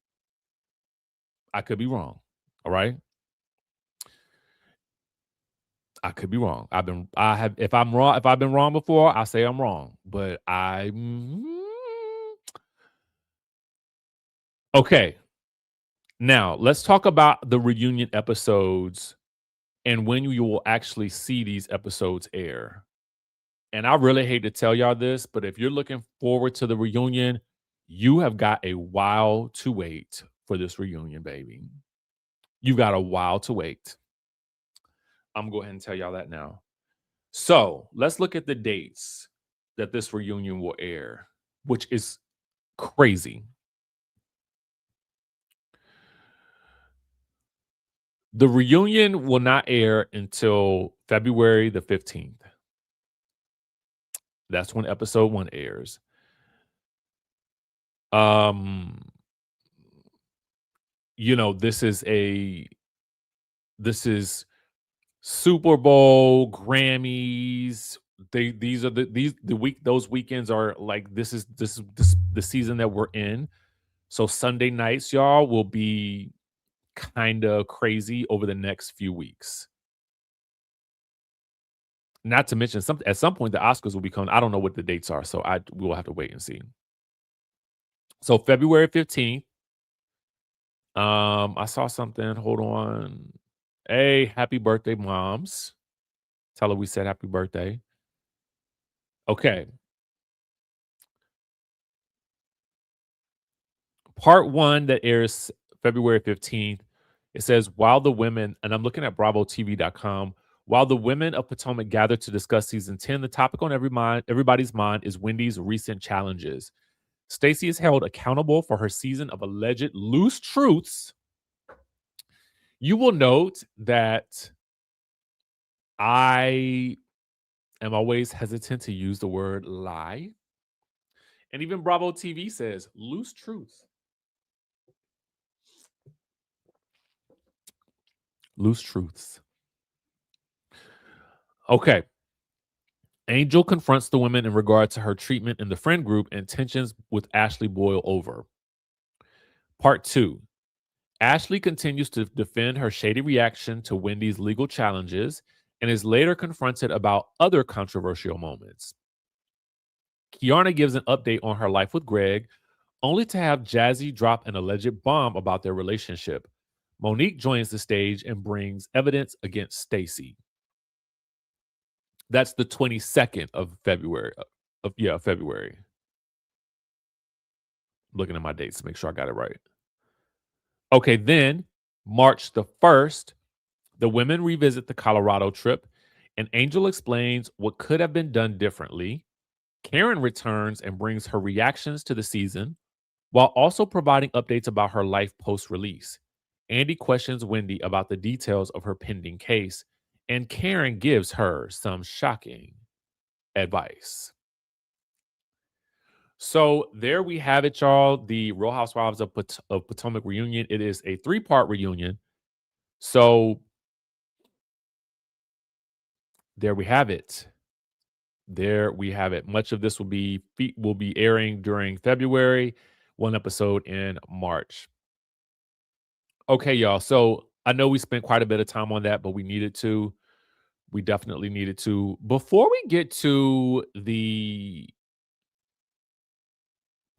I could be wrong. All right. I could be wrong. If I'm wrong, if I've been wrong before, I say I'm wrong. But okay. Now let's talk about the reunion episodes and when you will actually see these episodes air. And I really hate to tell y'all this, but if you're looking forward to the reunion, you have got a while to wait for this reunion, baby. You've got a while to wait. I'm going to go ahead and tell y'all that now. So let's look at the dates that this reunion will air, which is crazy. The reunion will not air until February the 15th. That's when episode 1 airs. Um, this is Super Bowl, Grammys. These are those weekends are like, this is the season that we're in. So Sunday nights, y'all, will be kind of crazy over the next few weeks. Not to mention, at some point the Oscars will be coming. I don't know what the dates are, so we will have to wait and see. So February 15th. I saw something. Hold on. Hey, happy birthday, moms. Tell her we said happy birthday. Okay. Part 1 that airs February 15th It says, while the women, and I'm looking at BravoTV.com, while the women of Potomac gathered to discuss season 10, the topic on everybody's mind is Wendy's recent challenges. Stacey is held accountable for her season of alleged loose truths. You will note that I am always hesitant to use the word lie. And even Bravo TV says loose truths. Loose truths. Okay. Angel confronts the women in regard to her treatment in the friend group and tensions with Ashley boil over. Part 2. Ashley continues to defend her shady reaction to Wendy's legal challenges and is later confronted about other controversial moments. Kiana gives an update on her life with Greg, only to have Jazzy drop an alleged bomb about their relationship. Monique joins the stage and brings evidence against Stacey. That's the 22nd of February. February. Looking at my dates to make sure I got it right. Okay, then March the 1st, the women revisit the Colorado trip, and Angel explains what could have been done differently. Karen returns and brings her reactions to the season, while also providing updates about her life post-release. Andy questions Wendy about the details of her pending case, and Karen gives her some shocking advice. So there we have it, y'all. The Real Housewives of Potomac reunion. It is a 3-part reunion. So there we have it. There we have it. Much of this will be airing during February, 1 episode in March. Okay, y'all. So I know we spent quite a bit of time on that, but we needed to. We definitely needed to. Before we get to the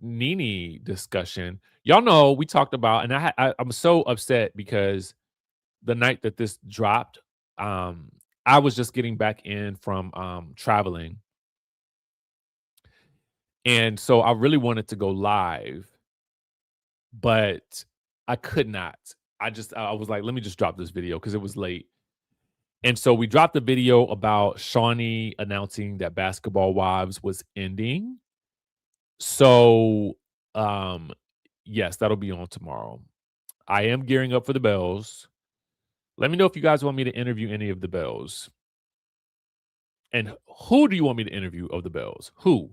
Nene discussion, y'all know we talked about, and I'm so upset because the night that this dropped, I was just getting back in from traveling. And so I really wanted to go live, but I could not. I was like, let me just drop this video because it was late. And so we dropped the video about Shawnee announcing that Basketball Wives was ending. So, yes, that'll be on tomorrow. I am gearing up for the Bells. Let me know if you guys want me to interview any of the Bells. And who do you want me to interview of the Bells? Who?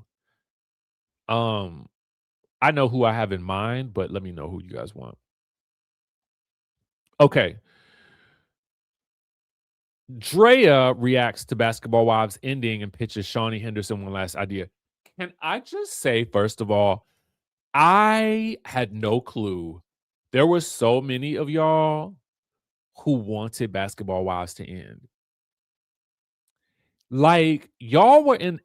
I know who I have in mind, but let me know who you guys want. Okay. Drea reacts to Basketball Wives ending and pitches Shawnee Henderson one last idea. Can I just say, first of all, I had no clue. There were so many of y'all who wanted Basketball Wives to end. Like, y'all were in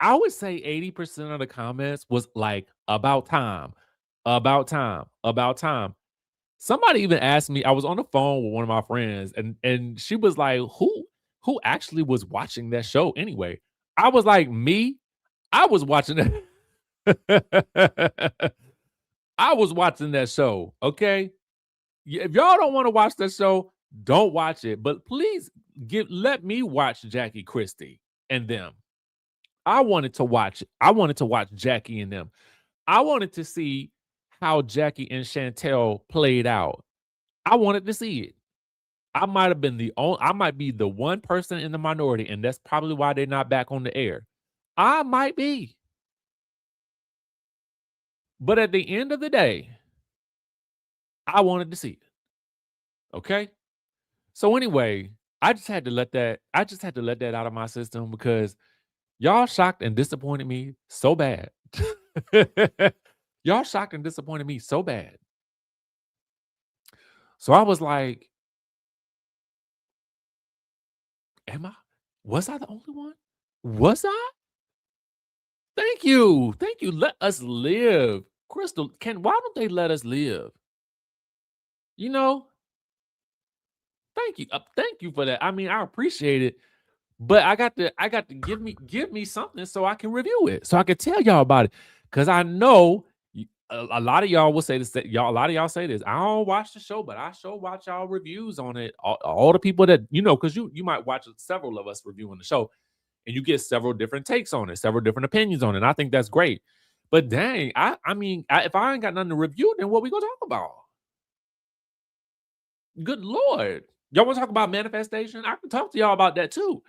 I would say 80% of the comments was like, about time, about time, about time. Somebody even asked me, I was on the phone with one of my friends, and she was like, who actually was watching that show anyway? I was like, me? I was watching that. I was watching that show, okay? If y'all don't want to watch that show, don't watch it. But please let me watch Jackie Christie and them. I wanted to watch Jackie and them. I wanted to see how Jackie and Chantel played out. I wanted to see it. I might be the one person in the minority, and that's probably why they're not back on the air. I might be. But at the end of the day, I wanted to see it. Okay? So anyway, I just had to let that out of my system because y'all shocked and disappointed me so bad. Y'all shocked and disappointed me so bad. So I was like, was I the only one? Was I? Thank you. Thank you. Let us live. Crystal, why don't they let us live? You know? Thank you. Thank you for that. I mean, I appreciate it. But I got to give me something so I can review it. So I can tell y'all about it. Cause I know a lot of y'all will say this. Y'all, a lot of y'all say this. I don't watch the show, but I sure watch y'all reviews on it. All the people that because you might watch several of us reviewing the show, and you get several different takes on it, several different opinions on it. And I think that's great. But dang, I mean, if I ain't got nothing to review, then what we gonna talk about? Good Lord. Y'all want to talk about manifestation? I can talk to y'all about that too.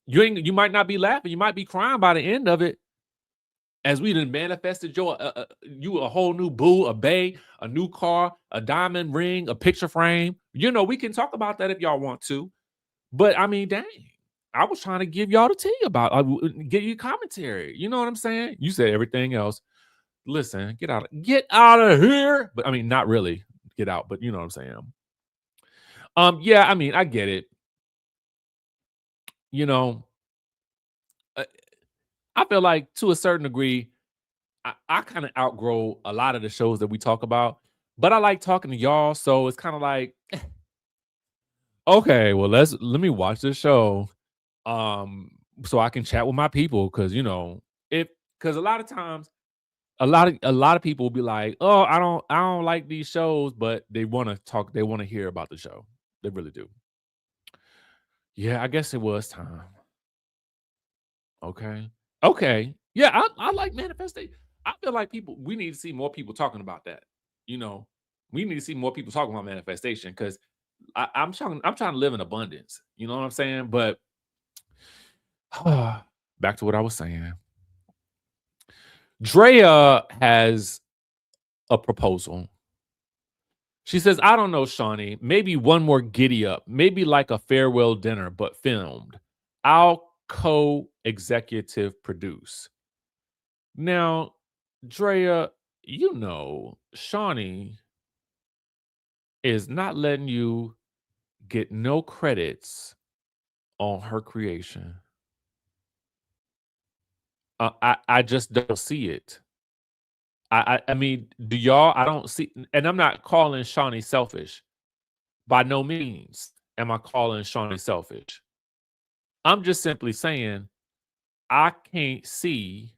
You might not be laughing, you might be crying by the end of it. As we done manifested you a whole new boo, a bae, a new car, a diamond ring, a picture frame. We can talk about that if y'all want to. But I mean, dang, I was trying to give y'all the tea about, get you commentary. You know what I'm saying? You said everything else. Listen, get out of here. But I mean, not really get out, but you know what I'm saying. Yeah, I mean, I get it. I feel like to a certain degree, I kind of outgrow a lot of the shows that we talk about, but I like talking to y'all. So it's kind of like, okay, well, let me watch this show. So I can chat with my people. Cause because a lot of times, a lot of people will be like, oh, I don't like these shows, but they want to talk. They want to hear about the show. They really do. Yeah, I guess it was time. Okay. Yeah, I like manifestation. I feel like we need to see more people talking about that. We need to see more people talking about manifestation because I'm trying to live in abundance. You know what I'm saying? But back to what I was saying. Drea has a proposal. She says, I don't know, Shawnee, maybe one more giddy up, maybe like a farewell dinner, but filmed. I'll co-executive produce. Now, Drea, Shawnee is not letting you get no credits on her creation. I just don't see it. I mean, do y'all? I don't see, and I'm not calling Shawnee selfish. By no means am I calling Shawnee selfish. I'm just simply saying I can't see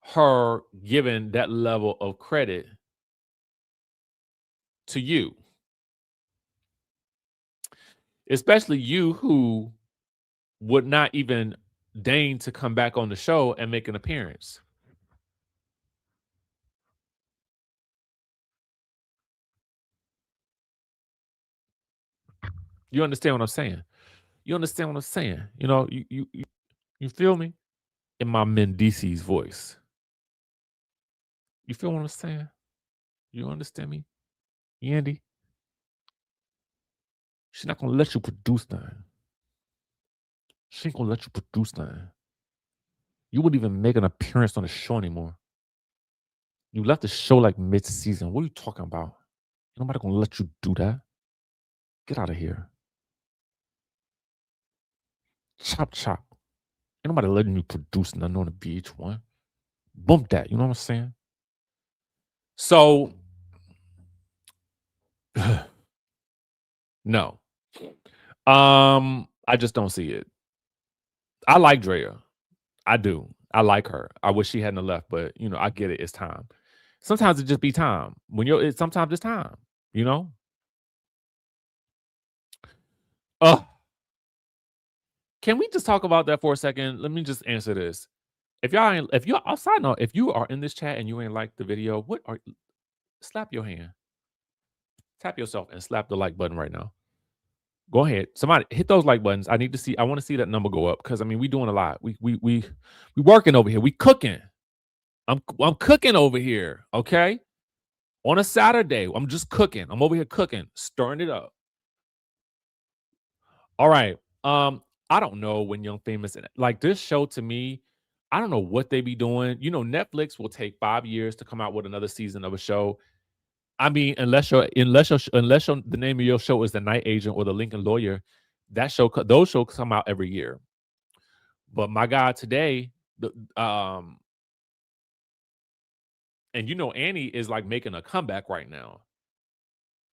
her giving that level of credit to you. Especially you who would not even deign to come back on the show and make an appearance. You understand what I'm saying? You understand what I'm saying? You feel me? In my Mendici's voice. You feel what I'm saying? You understand me? Yandy? She's not gonna let you produce nothing. She ain't gonna let you produce nothing. You wouldn't even make an appearance on the show anymore. You left the show like mid-season. What are you talking about? Nobody gonna let you do that. Get out of here. Chop. Ain't nobody letting you produce nothing on the VH1. Bump that. You know what I'm saying? So, no. I just don't see it. I like Drea. I do. I like her. I wish she hadn't left, but I get it. It's time. Sometimes it just be time. Sometimes it's time. Can we just talk about that for a second? Let me just answer this. If you are in this chat and you ain't like the video, slap your hand. Tap yourself and slap the like button right now. Go ahead. Somebody hit those like buttons. I want to see that number go up because we doing a lot. We working over here. We cooking. I'm cooking over here. Okay. On a Saturday, I'm just cooking. I'm over here cooking, stirring it up. All right. I don't know when Young Famous, like this show to me, I don't know what they be doing. Netflix will take 5 years to come out with another season of a show. I mean, unless the name of your show is The Night Agent or The Lincoln Lawyer, those shows come out every year. But my God, today, and Annie is like making a comeback right now.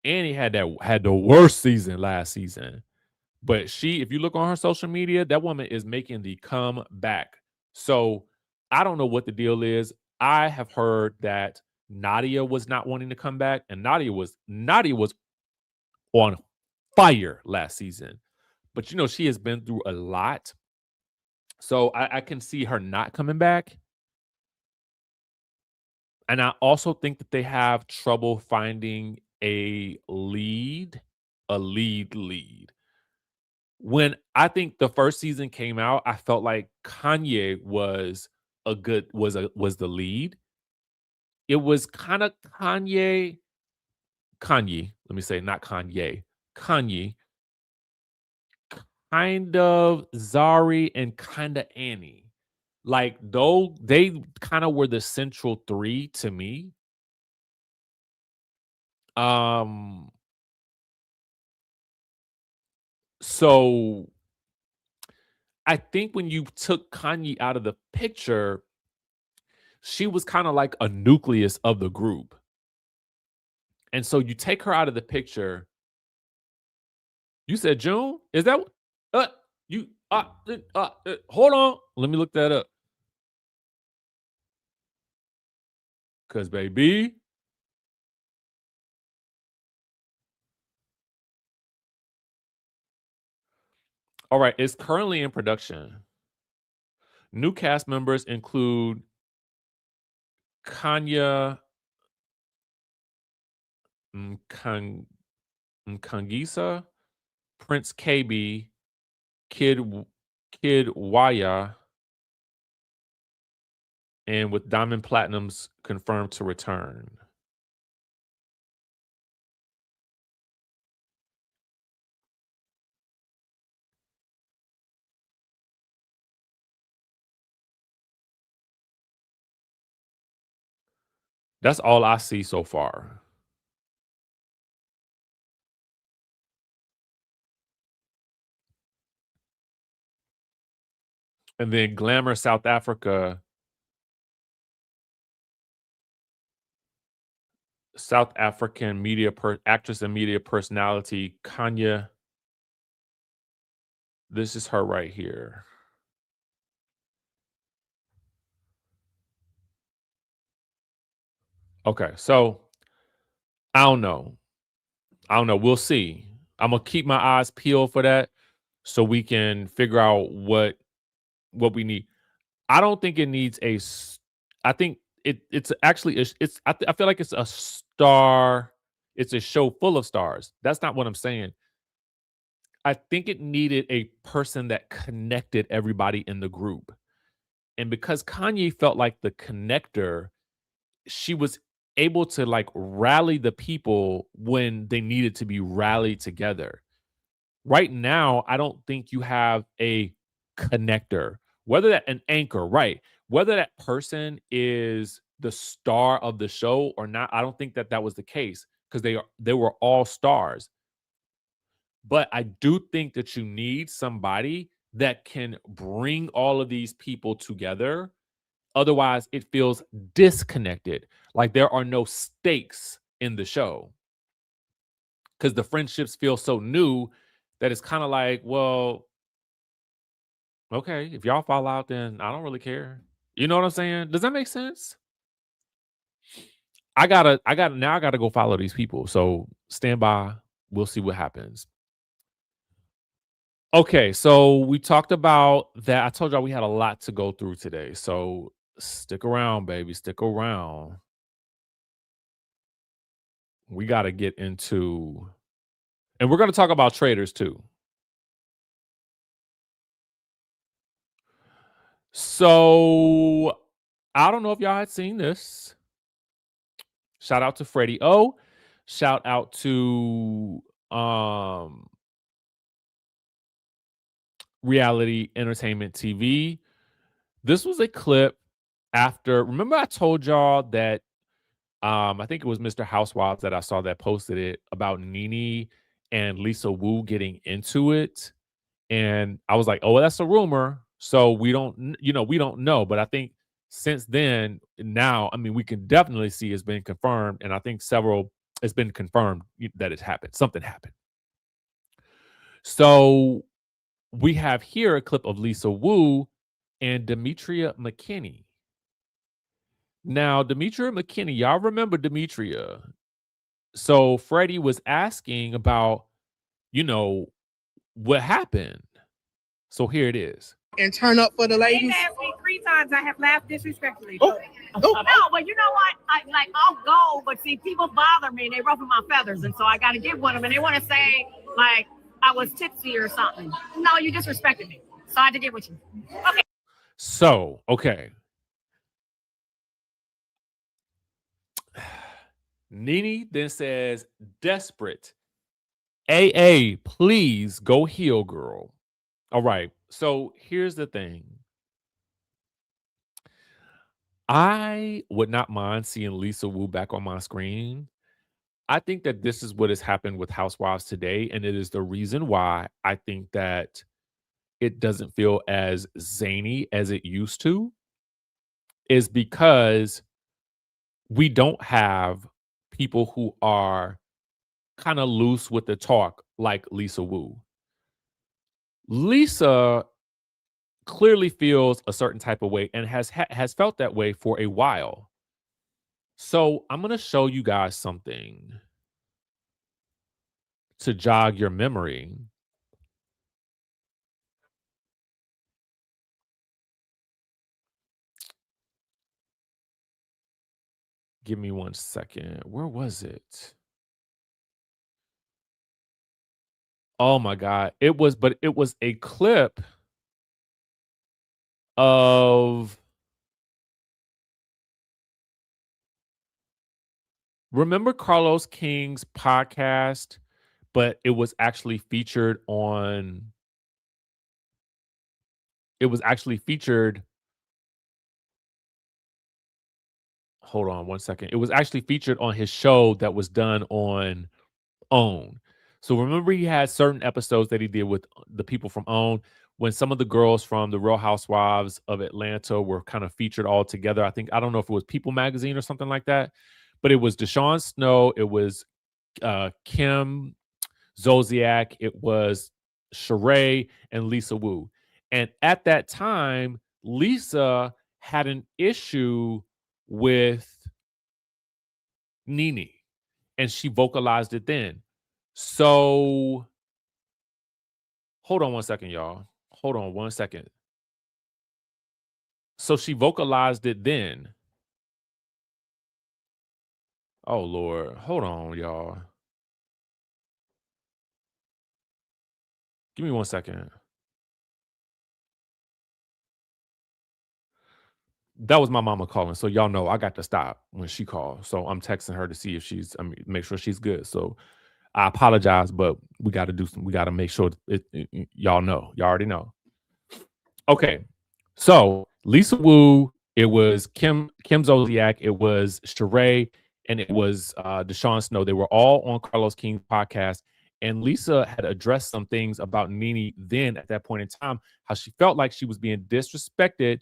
Annie had the worst season last season, but if you look on her social media, that woman is making the comeback. So I don't know what the deal is. I have heard that Nadia was not wanting to come back, and Nadia was on fire last season. But she has been through a lot. So I can see her not coming back. And I also think that they have trouble finding a lead. When I think the first season came out, I felt like Kanye was the lead. It was kind of Kanye, let me say, not Kanye. Kanye, kind of Zari, and kind of Annie. Like, though they kind of were the central three to me. Um, so I think when you took Kanye out of the picture, she was kind of like a nucleus of the group. And so you take her out of the picture. You said June? Is that you hold on. Let me look that up. Cause baby. All right, it's currently in production. New cast members include Kanya Kangisa, Prince KB, Kid Waya, and with Diamond Platinums confirmed to return. That's all I see so far. And then Glamour South Africa, South African actress and media personality, Kanya. This is her right here. Okay, so I don't know. We'll see. I'm gonna keep my eyes peeled for that so we can figure out what we need. I don't think it needs I think it's actually I feel like it's a star. It's a show full of stars. That's not what I'm saying. I think it needed a person that connected everybody in the group. And because Kanye felt like the connector, she was able to like rally the people when they needed to be rallied together. Right now, I don't think you have a connector, whether that an anchor, right? Whether that person is the star of the show or not, I don't think that was the case because they were all stars. But I do think that you need somebody that can bring all of these people together. Otherwise, it feels disconnected. Like there are no stakes in the show because the friendships feel so new that it's kind of like, well, okay, if y'all fall out, then I don't really care. You know what I'm saying? Does that make sense? I gotta go follow these people. So stand by. We'll see what happens. Okay, so we talked about that. I told y'all we had a lot to go through today. So stick around, baby. Stick around. We got to get into, and we're going to talk about Traitors too. So I don't know if y'all had seen this. Shout out to Freddie O. Shout out to Reality Entertainment TV. This was a clip after, remember I told y'all that I think it was Mr. Housewives that I saw that posted it about Nene and Lisa Wu getting into it. And I was like, oh, well, that's a rumor. So we don't know. But I think since then, now, I mean, we can definitely see it's been confirmed. And I think it's been confirmed that it happened. Something happened. So we have here a clip of Lisa Wu and Demetria McKinney. Now, Demetria McKinney, y'all remember Demetria. So Freddie was asking about, you know, what happened. So here it is. And turn up for the They ladies. asked me 3 times. I have laughed disrespectfully. Oh, No, but you know what? I'll go, but see, people bother me and they ruffle my feathers, and so I got to get with them, and they want to say like I was tipsy or something. No, you disrespected me, so I had to get with you. Okay. So, okay. Nene then says, desperate. AA, please go heal, girl. All right. So here's the thing. I would not mind seeing Lisa Wu back on my screen. I think that this is what has happened with Housewives today. And it is the reason why I think that it doesn't feel as zany as it used to, is because we don't have people who are kind of loose with the talk like Lisa Wu. Lisa clearly feels a certain type of way and has felt that way for a while. So I'm going to show you guys something to jog your memory. Give me 1 second. Where was it? Oh my God. It was a clip of, remember Carlos King's podcast, but it was actually featured on, hold on 1 second. It was actually featured on his show that was done on OWN. So remember he had certain episodes that he did with the people from OWN, when some of the girls from the Real Housewives of Atlanta were kind of featured all together. I don't know if it was People Magazine or something like that, but it was Deshaun Snow, it was Kim Zolciak, it was Sheree, and Lisa Wu. And at that time, Lisa had an issue with Nene, and she vocalized it then. So hold on 1 second, y'all. Hold on 1 second. So she vocalized it then. Oh Lord. Hold on, y'all. Give me 1 second. That was my mama calling. So y'all know I got to stop when she called. So I'm texting her to see if make sure she's good. So I apologize, but we got to make sure y'all know. Y'all already know. Okay. So Lisa Wu, it was Kim Zolciak, it was Sheree, and it was Deshaun Snow. They were all on Carlos King's podcast. And Lisa had addressed some things about Nene then at that point in time, how she felt like she was being disrespected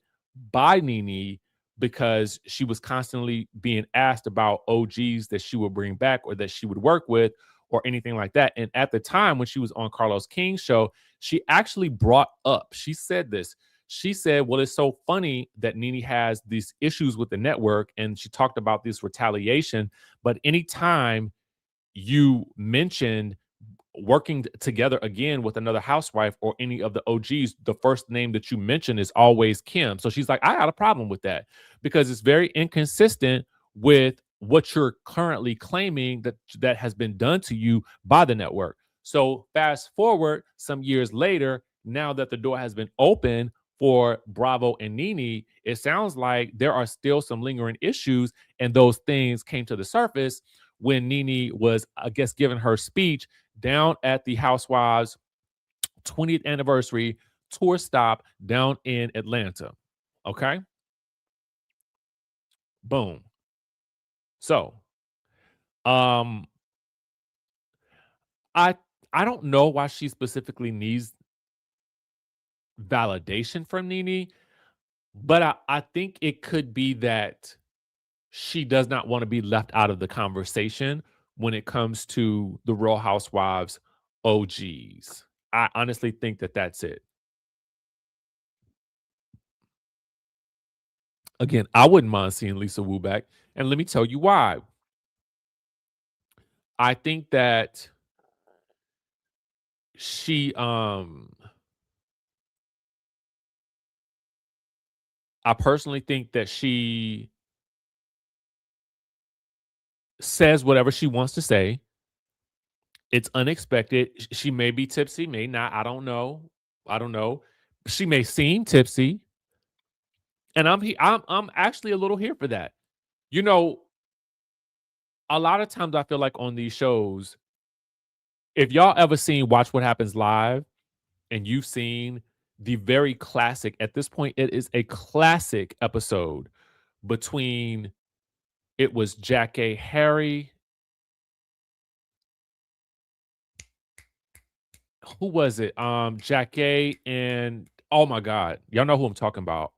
by Nene because she was constantly being asked about OGs that she would bring back or that she would work with or anything like that. And at the time when she was on Carlos King's show, she actually brought up, she said this. She said, well, it's so funny that Nene has these issues with the network. And she talked about this retaliation. But anytime you mentioned working together again with another housewife or any of the OGs, the first name that you mention is always Kim. So she's like, I got a problem with that because it's very inconsistent with what you're currently claiming that has been done to you by the network. So fast forward some years later, now that the door has been open for Bravo and Nene, it sounds like there are still some lingering issues, and those things came to the surface when Nene was, I guess, giving her speech down at the Housewives 20th anniversary tour stop down in Atlanta. Okay. Boom. So, um, I I don't know why she specifically needs validation from Nene, but I think it could be that she does not want to be left out of the conversation when it comes to the Real Housewives OGs. I honestly think that that's it. Again, I wouldn't mind seeing Lisa Wu back. And let me tell you why. I think that she I personally think that she says whatever she wants to say. It's unexpected. She may be tipsy, may not. I don't know. She may seem tipsy, and I'm actually a little here for that. You know, a lot of times I feel like on these shows, if y'all ever seen Watch What Happens Live, and you've seen the very classic, at this point, it is a classic episode between it was Jackée Harry. Who was it? Jackée and oh my God. Y'all know who I'm talking about.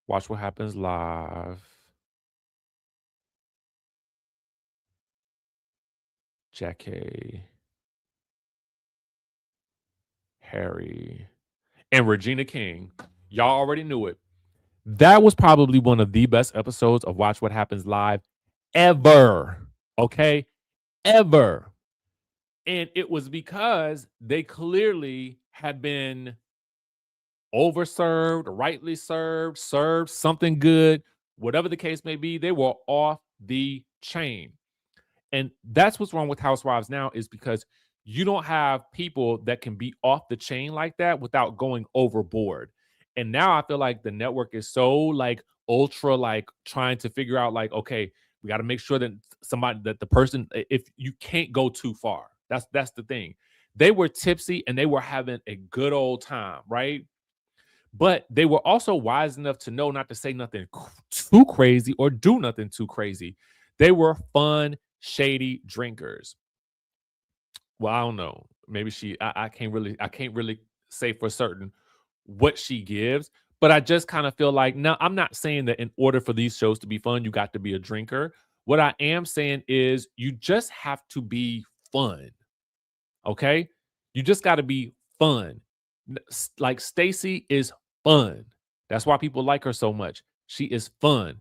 Watch What Happens Live. Jackée Harry and Regina King. Y'all already knew it. That was probably one of the best episodes of Watch What Happens Live ever. Okay? Ever. And it was because they clearly had been overserved, rightly served something good, whatever the case may be. They were off the chain. And that's what's wrong with Housewives now, is because you don't have people that can be off the chain like that without going overboard. And now I feel like the network is so like ultra like trying to figure out like, okay, we got to make sure that the person, if you can't go too far. That's the thing. They were tipsy and they were having a good old time, right? But they were also wise enough to know not to say nothing too crazy or do nothing too crazy. They were fun, shady drinkers. Well, I don't know. Maybe I can't really say for certain what she gives, but I just kind of feel like, no, I'm not saying that in order for these shows to be fun, you got to be a drinker. What I am saying is you just have to be fun. Okay? You just got to be fun. Like Stacey is fun. That's why people like her so much. She is fun.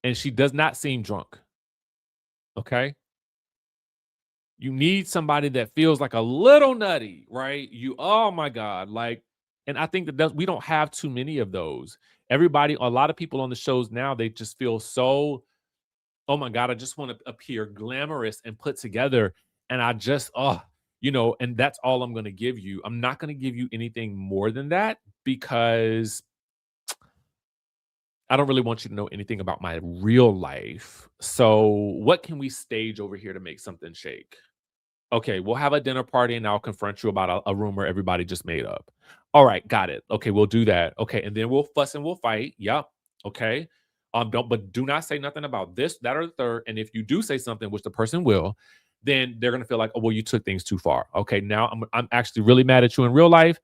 And she does not seem drunk. Okay? You need somebody that feels like a little nutty, right? Oh my God. Like, and I think that we don't have too many of those. A lot of people on the shows now, they just feel so, oh my God, I just want to appear glamorous and put together. And I just, and that's all I'm going to give you. I'm not going to give you anything more than that because I don't really want you to know anything about my real life. So what can we stage over here to make something shake? Okay, we'll have a dinner party and I'll confront you about a rumor everybody just made up. All right, got it. Okay, we'll do that. Okay, and then we'll fuss and we'll fight. Yep. Okay. But do not say nothing about this, that, or the third. And if you do say something, which the person will, then they're gonna feel like, oh, well, you took things too far. Okay, now I'm actually really mad at you in real life.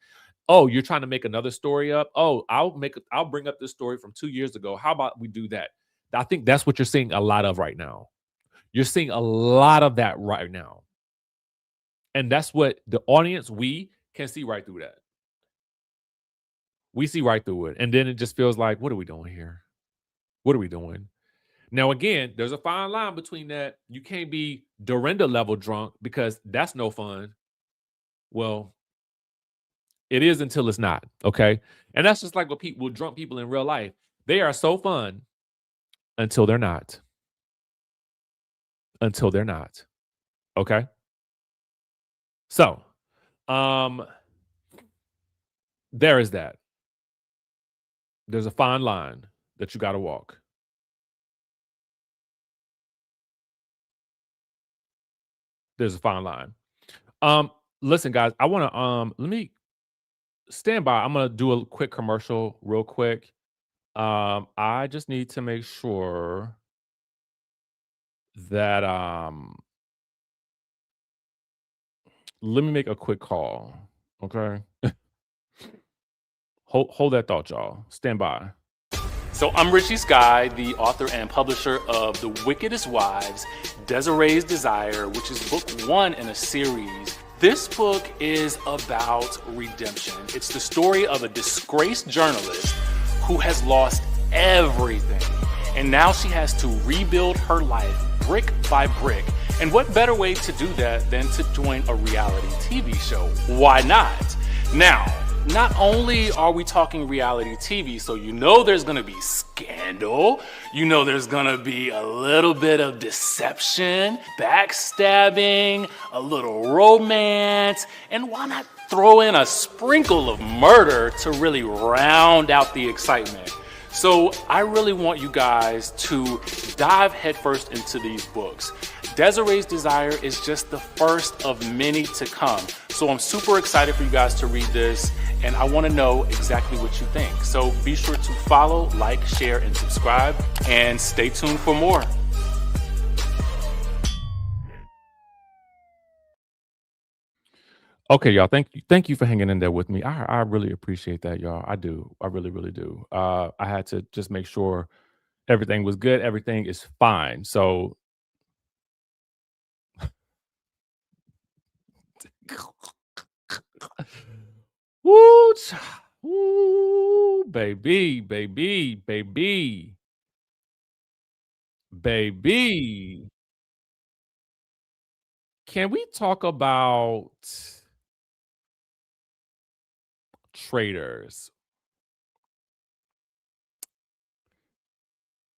Oh, you're trying to make another story up. Oh, I'll bring up this story from 2 years ago. How about we do that? I think that's what you're seeing a lot of right now. You're seeing a lot of that right now. And that's what the audience, we can see right through that. We see right through it. And then it just feels like, what are we doing here? What are we doing? Now, again, there's a fine line between that. You can't be Dorinda level drunk because that's no fun. Well, it is until it's not. Okay. And that's just like with drunk people in real life. They are so fun until they're not. Until they're not. Okay. So, there is that. There's a fine line that you got to walk. There's a fine line. Listen, guys, I want to let me stand by. I'm gonna do a quick commercial real quick. I just need to make sure that let me make a quick call. Okay. Hold that thought, y'all. Stand by. So I'm Richie Skye, the author and publisher of The Wickedest Wives, Desiree's Desire, which is book 1 in a series. This book is about redemption. It's the story of a disgraced journalist who has lost everything. And now she has to rebuild her life brick by brick. And what better way to do that than to join a reality TV show? Why not? Now, not only are we talking reality TV, so you know there's gonna be scandal, you know there's gonna be a little bit of deception, backstabbing, a little romance, and why not throw in a sprinkle of murder to really round out the excitement? So I really want you guys to dive headfirst into these books. Desiree's Desire is just the first of many to come. So I'm super excited for you guys to read this, and I want to know exactly what you think. So be sure to follow, like, share, and subscribe, and stay tuned for more. Okay, y'all. Thank you for hanging in there with me. I really appreciate that, y'all. I do. I really, really do. I had to just make sure everything was good. Everything is fine. So woo, woo, baby, baby, baby, baby. Can we talk about Traitors?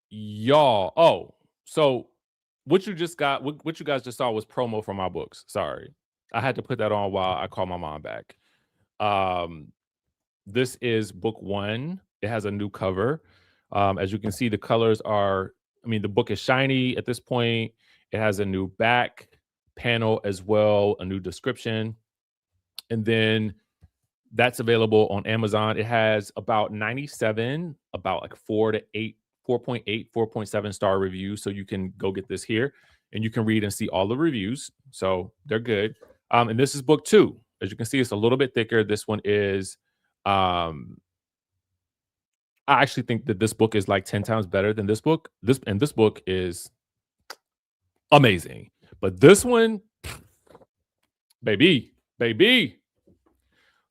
Y'all. Oh, so what you just got, what you guys just saw was promo for my books. Sorry. I had to put that on while I call my mom back. This is book 1. It has a new cover. As you can see, the colors are, the book is shiny at this point. It has a new back panel as well, a new description. And then that's available on Amazon. It has about 97, about like 4.8, 4.7 star reviews. So you can go get this here and you can read and see all the reviews. So they're good. And this is book 2. As you can see, it's a little bit thicker. This one is, I actually think that this book is like 10 times better than this book. This book is amazing. But this one, baby.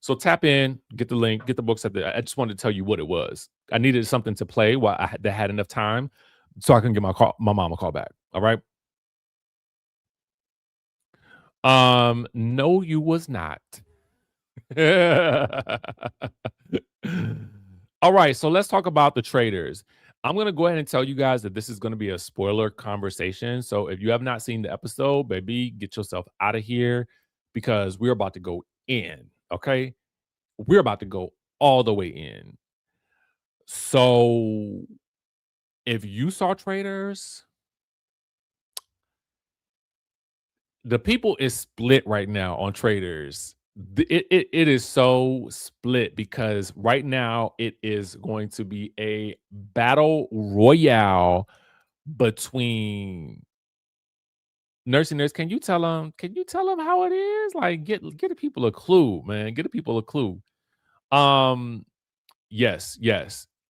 So tap in, get the link, get the books at the. I just wanted to tell you what it was. I needed something to play while I had enough time, so I can give my mom a call back. All right. No, you was not. All right, so let's talk about the Traitors. I'm gonna go ahead and tell you guys that this is gonna be a spoiler conversation. So if you have not seen the episode, baby, get yourself out of here because we're about to go in. Okay, we're about to go all the way in. So if you saw Traitors, the people is split right now on Traitors. It is so split because right now it is going to be a battle royale between Nursing Nurse. Can you tell them how it is? Like get the people a clue, man. Get the people a clue. Yes.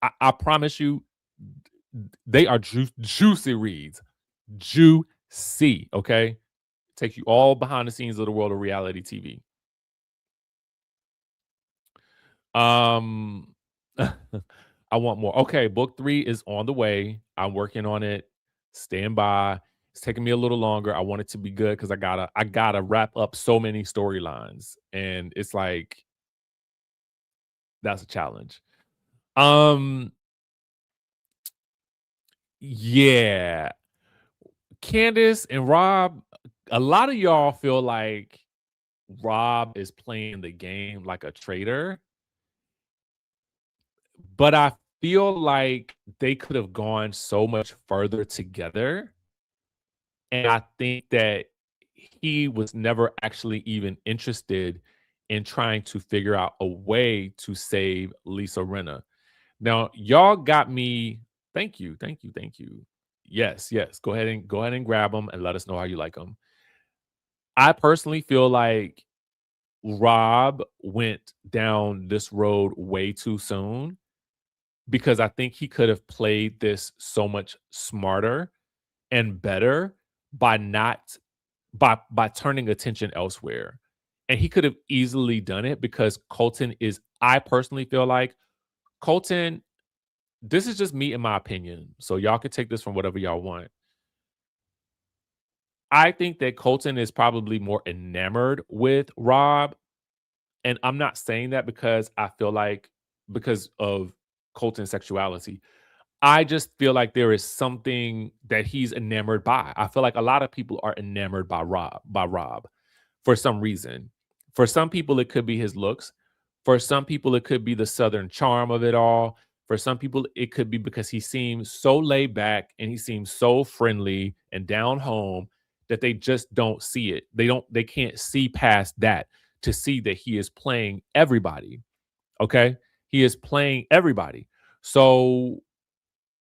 I promise you, they are juicy reads. Juicy, okay? Take you all behind the scenes of the world of reality TV. I want more. Okay, book 3 is on the way. I'm working on it. Stand by. It's taking me a little longer. I want it to be good because I gotta wrap up so many storylines, and it's like that's a challenge. Yeah, Candace and Rob. A lot of y'all feel like Rob is playing the game like a traitor. But I feel like they could have gone so much further together. And I think that he was never actually even interested in trying to figure out a way to save Lisa Rinna. Now, y'all got me. Thank you. Yes. Go ahead and grab them and let us know how you like them. I personally feel like Rob went down this road way too soon, because I think he could have played this so much smarter and better by turning attention elsewhere. And he could have easily done it because Colton is, I personally feel like Colton, this is just me in my opinion. So y'all can take this from whatever y'all want. I think that Colton is probably more enamored with Rob. And I'm not saying that because I feel like because of Colton's sexuality. I just feel like there is something that he's enamored by. I feel like a lot of people are enamored by Rob for some reason. For some people, it could be his looks. For some people, it could be the Southern charm of it all. For some people, it could be because he seems so laid back and he seems so friendly and down home that they just don't see it. They can't see past that to see that he is playing everybody. Okay. He is playing everybody. So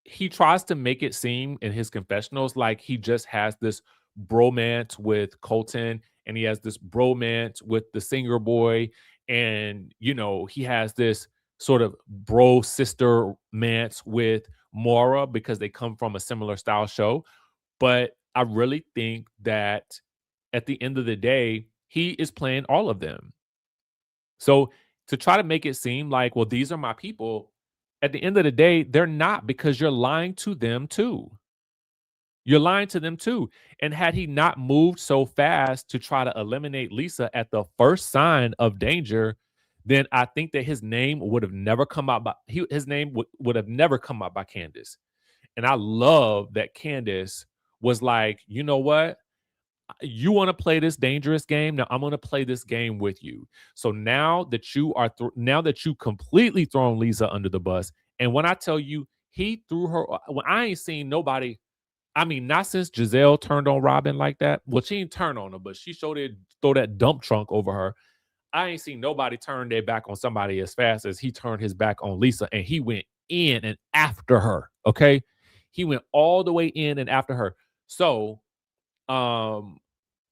he tries to make it seem in his confessionals like he just has this bromance with Colton and he has this bromance with the singer boy. And, he has this sort of bro sister mance with Maura because they come from a similar style show. But I really think that at the end of the day, he is playing all of them. So to try to make it seem like, well, these are my people, at the end of the day, they're not because you're lying to them too. You're lying to them too. And had he not moved so fast to try to eliminate Lisa at the first sign of danger, then I think that his name would have never come out by his name would have never come out by Candace. And I love that Candace was like, you know what? You want to play this dangerous game? Now I'm going to play this game with you. So now that you are now that you completely thrown Lisa under the bus, and when I tell you he threw her, when I ain't seen nobody. I mean, not since Giselle turned on Robin like that. Well, she didn't turn on her, but she showed it, throw that dump trunk over her. I ain't seen nobody turn their back on somebody as fast as he turned his back on Lisa, and he went in and after her. Okay, he went all the way in and after her. So, all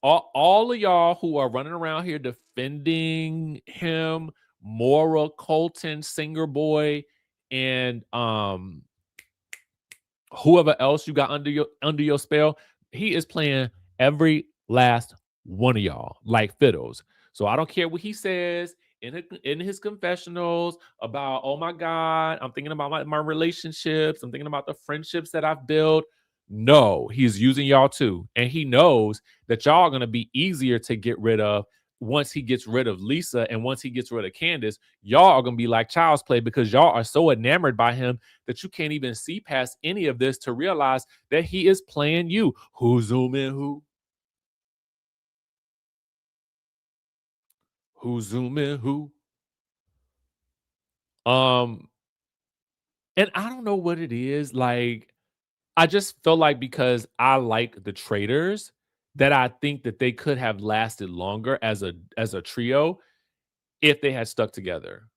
of y'all who are running around here defending him, Maura, Colton, Singer Boy, and whoever else you got under your spell, he is playing every last one of y'all like fiddles. So I don't care what he says in his confessionals about, oh my God, I'm thinking about my relationships. I'm thinking about the friendships that I've built. No, he's using y'all too. And he knows that y'all are going to be easier to get rid of once he gets rid of Lisa and once he gets rid of Candace. Y'all are going to be like child's play because y'all are so enamored by him that you can't even see past any of this to realize that he is playing you. Who zoom in who? Who zoom in who? And I don't know what it is. Like, I just feel like because I like the Traitors, that I think that they could have lasted longer as a trio if they had stuck together.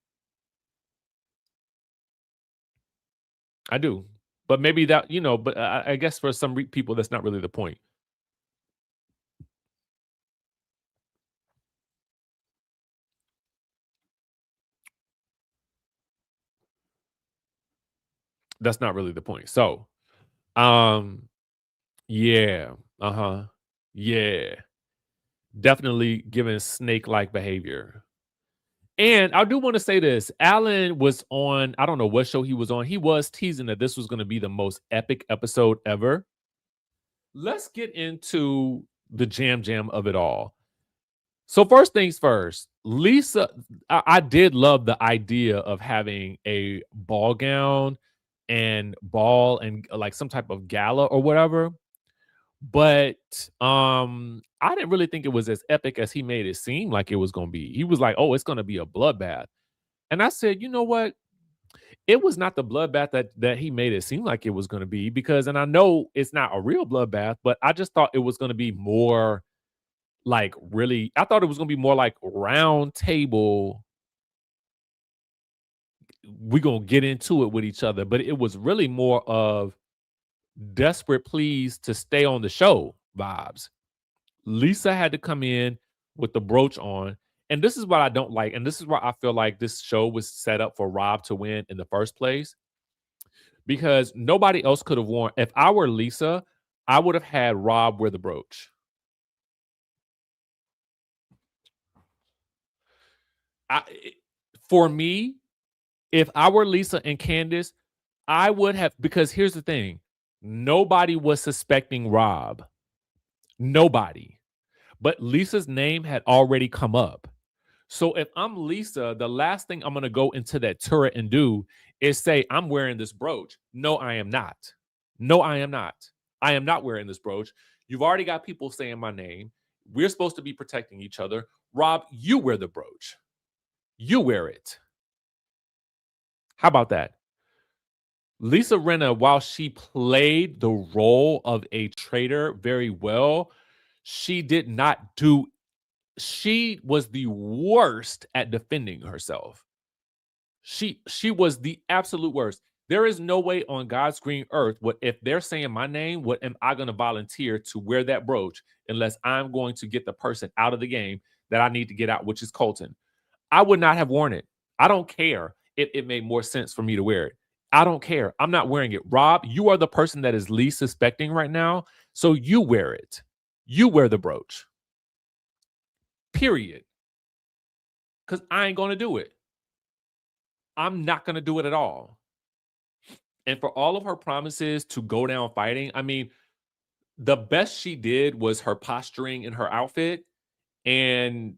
I do. But maybe that, but I guess for some people, that's not really the point. That's not really the point. So, yeah, yeah, definitely given snake-like behavior. And I do want to say this. Alan was on, I don't know what show he was on. He was teasing that this was going to be the most epic episode ever. Let's get into the jam of it all. So first things first, Lisa, I did love the idea of having a ball gown and ball and like some type of gala or whatever. But I didn't really think it was as epic as he made it seem like it was going to be. He was like, "Oh, it's going to be a bloodbath." And I said, "You know what? It was not the bloodbath that he made it seem like it was going to be because and I know it's not a real bloodbath, but I just thought it was going to be more like really I thought it was going to be more like round table. We're going to get into it with each other, but it was really more of desperate pleas to stay on the show vibes. Lisa had to come in with the brooch on. And this is what I don't like. And this is why I feel like this show was set up for Rob to win in the first place. Because nobody else could have worn. If I were Lisa, I would have had Rob wear the brooch. For me, if I were Lisa and Candace, I would have, because here's the thing. Nobody was suspecting Rob. Nobody. But Lisa's name had already come up. So if I'm Lisa, the last thing I'm going to go into that turret and do is say, I'm wearing this brooch. No, I am not. No, I am not. I am not wearing this brooch. You've already got people saying my name. We're supposed to be protecting each other. Rob, you wear the brooch. You wear it. How about that? Lisa Rinna, while she played the role of a traitor very well, she did not do. She was the worst at defending herself. She was the absolute worst. There is no way on God's green earth, if they're saying my name, what am I going to volunteer to wear that brooch unless I'm going to get the person out of the game that I need to get out, which is Colton. I would not have worn it. I don't care if it made more sense for me to wear it. I don't care. I'm not wearing it. Rob, you are the person that is least suspecting right now, so you wear it. You wear the brooch. Period. Because I ain't going to do it. I'm not going to do it at all. And for all of her promises to go down fighting, I mean, the best she did was her posturing in her outfit and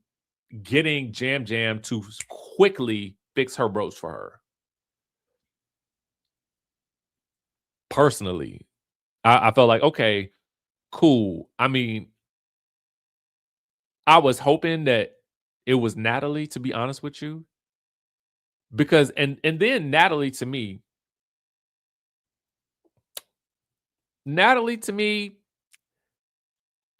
getting Jam Jam to quickly fix her brooch for her. Personally, I felt like, okay, cool. I mean, I was hoping that it was Natalie, to be honest with you. Because, and then Natalie to me,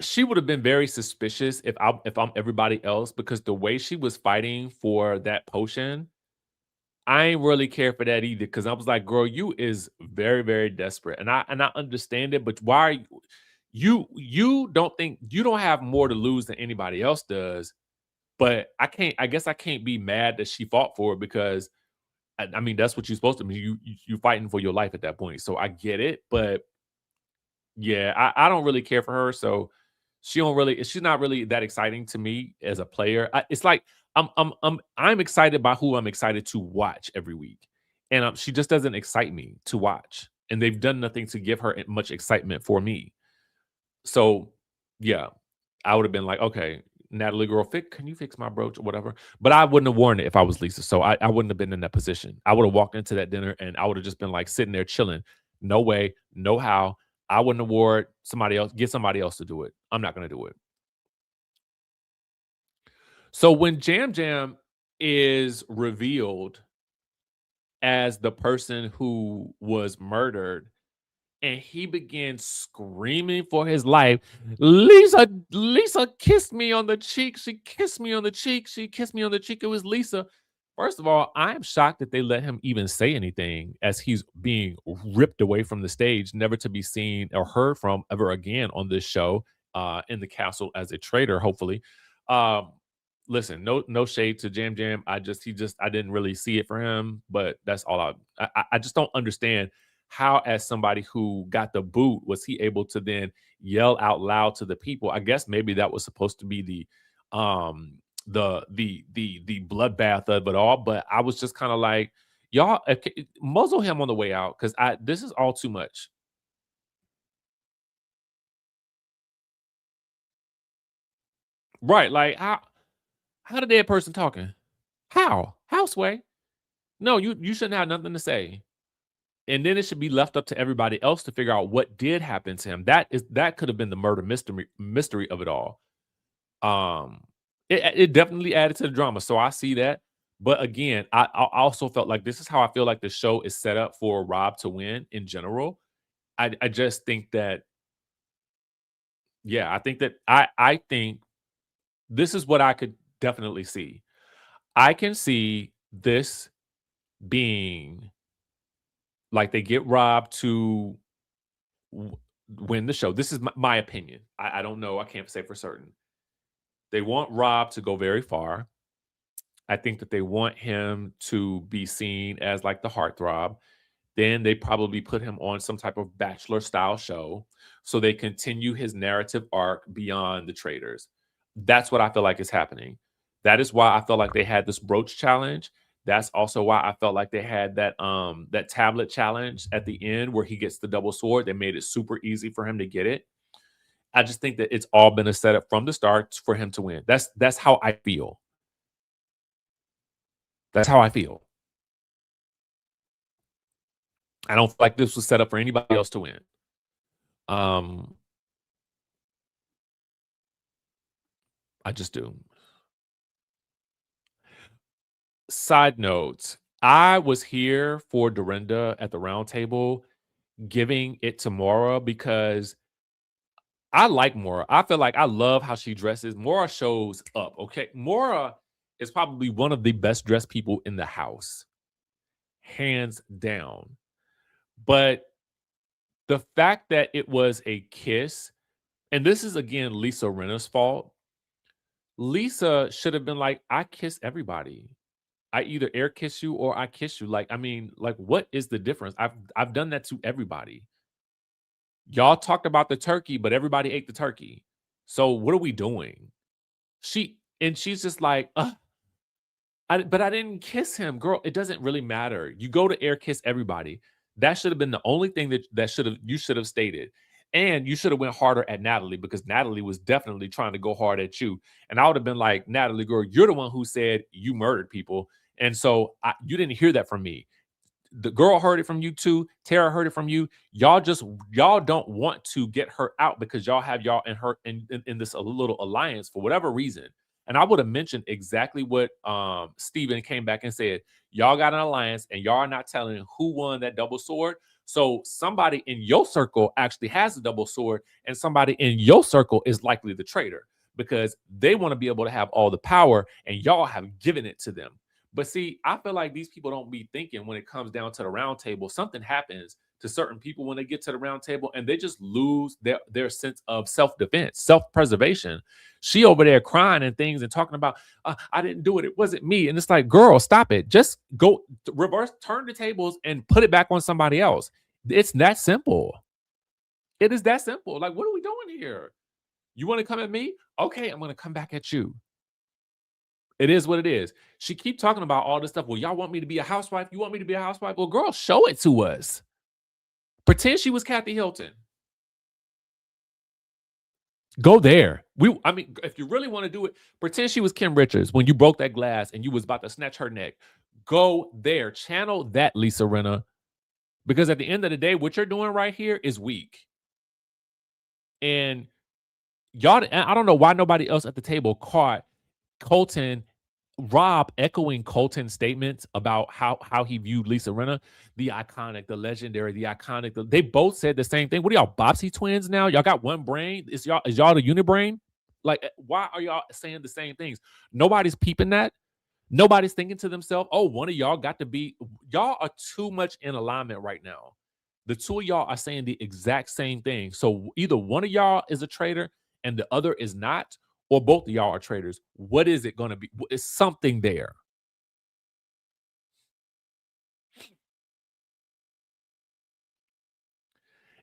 she would have been very suspicious if I'm everybody else, because the way she was fighting for that potion, I ain't really care for that either. Because I was like, girl, you is very, very desperate, and I understand it. But why are you don't think you don't have more to lose than anybody else does? But I guess I can't be mad that she fought for it, because I mean that's what you're supposed to be. You fighting for your life at that point. So I get it, but yeah, I don't really care for her. So she's not really that exciting to me as a player. It's like I'm excited by who I'm excited to watch every week, and she just doesn't excite me to watch. And they've done nothing to give her much excitement for me. So yeah, I would have been like, okay, Natalie girl, can you fix my brooch or whatever? But I wouldn't have worn it if I was Lisa. So I wouldn't have been in that position. I would have walked into that dinner and I would have just been like sitting there chilling. No way, no how. I wouldn't have worn it. Somebody else, get somebody else to do it. I'm not going to do it. So when Jam Jam is revealed as the person who was murdered, and he began screaming for his life, Lisa kissed me on the cheek. She kissed me on the cheek. She kissed me on the cheek. It was Lisa. First of all, I am shocked that they let him even say anything as he's being ripped away from the stage, never to be seen or heard from ever again on this show, in the castle as a traitor, hopefully. Listen, no shade to Jam Jam. I didn't really see it for him, but that's all I just don't understand how, as somebody who got the boot, was he able to then yell out loud to the people? I guess maybe that was supposed to be the bloodbath of it all, but I was just kind of like, y'all muzzle him on the way out, because this is all too much. Right, like how the dead person talking? How Sway? No, you shouldn't have nothing to say. And then it should be left up to everybody else to figure out what did happen to him. That could have been the murder mystery of it all. It definitely added to the drama. So I see that. But again, I also felt like this is how I feel like the show is set up for Rob to win in general. I just think that, yeah, I think this is what I could definitely see. I can see this being like they get Rob to win the show. This is my opinion. I don't know. I can't say for certain. They want Rob to go very far. I think that they want him to be seen as like the heartthrob. Then they probably put him on some type of Bachelor style show, so they continue his narrative arc beyond the Traitors. That's what I feel like is happening. That is why I felt like they had this brooch challenge. That's also why I felt like they had that tablet challenge at the end where he gets the double sword. They made it super easy for him to get it. I just think that it's all been a setup from the start for him to win. That's how I feel. That's how I feel. I don't feel like this was set up for anybody else to win. I just do. Side note, I was here for Dorinda at the round table giving it to Maura because I like Maura. I feel like I love how she dresses. Maura shows up, okay? Maura is probably one of the best dressed people in the house, hands down. But the fact that it was a kiss, and this is again Lisa Rinna's fault. Lisa should have been like, I kiss everybody. I either air kiss you or I kiss you. Like, I mean, like, what is the difference? I've done that to everybody. Y'all talked about the turkey, but everybody ate the turkey. So what are we doing? She's just like, but I didn't kiss him, girl. It doesn't really matter. You go to air kiss everybody. That should have been the only thing that you should have stated. And you should have went harder at Natalie because Natalie was definitely trying to go hard at you. And I would have been like, Natalie, girl, you're the one who said you murdered people. And so you didn't hear that from me. The girl heard it from you too. Tara heard it from you. Y'all don't want to get her out because y'all have y'all and her in this a little alliance for whatever reason. And I would have mentioned exactly what Steven came back and said. Y'all got an alliance and y'all are not telling who won that double sword. So somebody in your circle actually has a double sword and somebody in your circle is likely the traitor because they want to be able to have all the power and y'all have given it to them. But see, I feel like these people don't be thinking when it comes down to the round table. Something happens to certain people when they get to the round table and they just lose their sense of self-defense, self-preservation. She over there crying and things and talking about, I didn't do it. It wasn't me. And it's like, girl, stop it. Just go reverse, turn the tables and put it back on somebody else. It's that simple. It is that simple. Like, what are we doing here? You want to come at me? Okay, I'm going to come back at you. It is what it is. She keep talking about all this stuff. Well, y'all want me to be a housewife? You want me to be a housewife? Well, girl, show it to us. Pretend she was Kathy Hilton. Go there. If you really want to do it, pretend she was Kim Richards when you broke that glass and you was about to snatch her neck. Go there. Channel that, Lisa Rinna. Because at the end of the day, what you're doing right here is weak. And y'all, I don't know why nobody else at the table caught Rob echoing Colton's statements about how he viewed Lisa Rinna, the iconic, the legendary, the iconic. They both said the same thing. What are y'all, Bopsy twins now? Y'all got one brain? Is y'all the unibrain? Like, why are y'all saying the same things? Nobody's peeping that. Nobody's thinking to themselves, oh, one of y'all got to be. Y'all are too much in alignment right now. The two of y'all are saying the exact same thing. So either one of y'all is a traitor and the other is not, or both of y'all are traitors. What is it going to be? Is something there?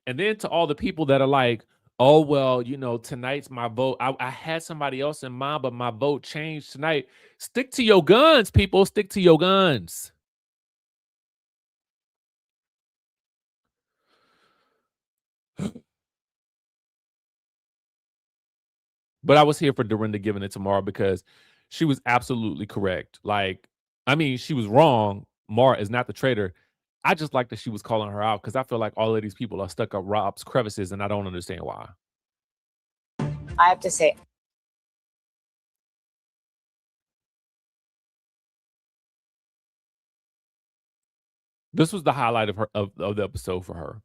And then to all the people that are like, oh, well, tonight's my vote. I had somebody else in mind, but my vote changed tonight. Stick to your guns, people. Stick to your guns. But I was here for Dorinda giving it tomorrow because she was absolutely correct. Like, she was wrong. Mara is not the traitor. I just like that she was calling her out because I feel like all of these people are stuck up Rob's crevices and I don't understand why. I have to say, this was the highlight of the episode for her.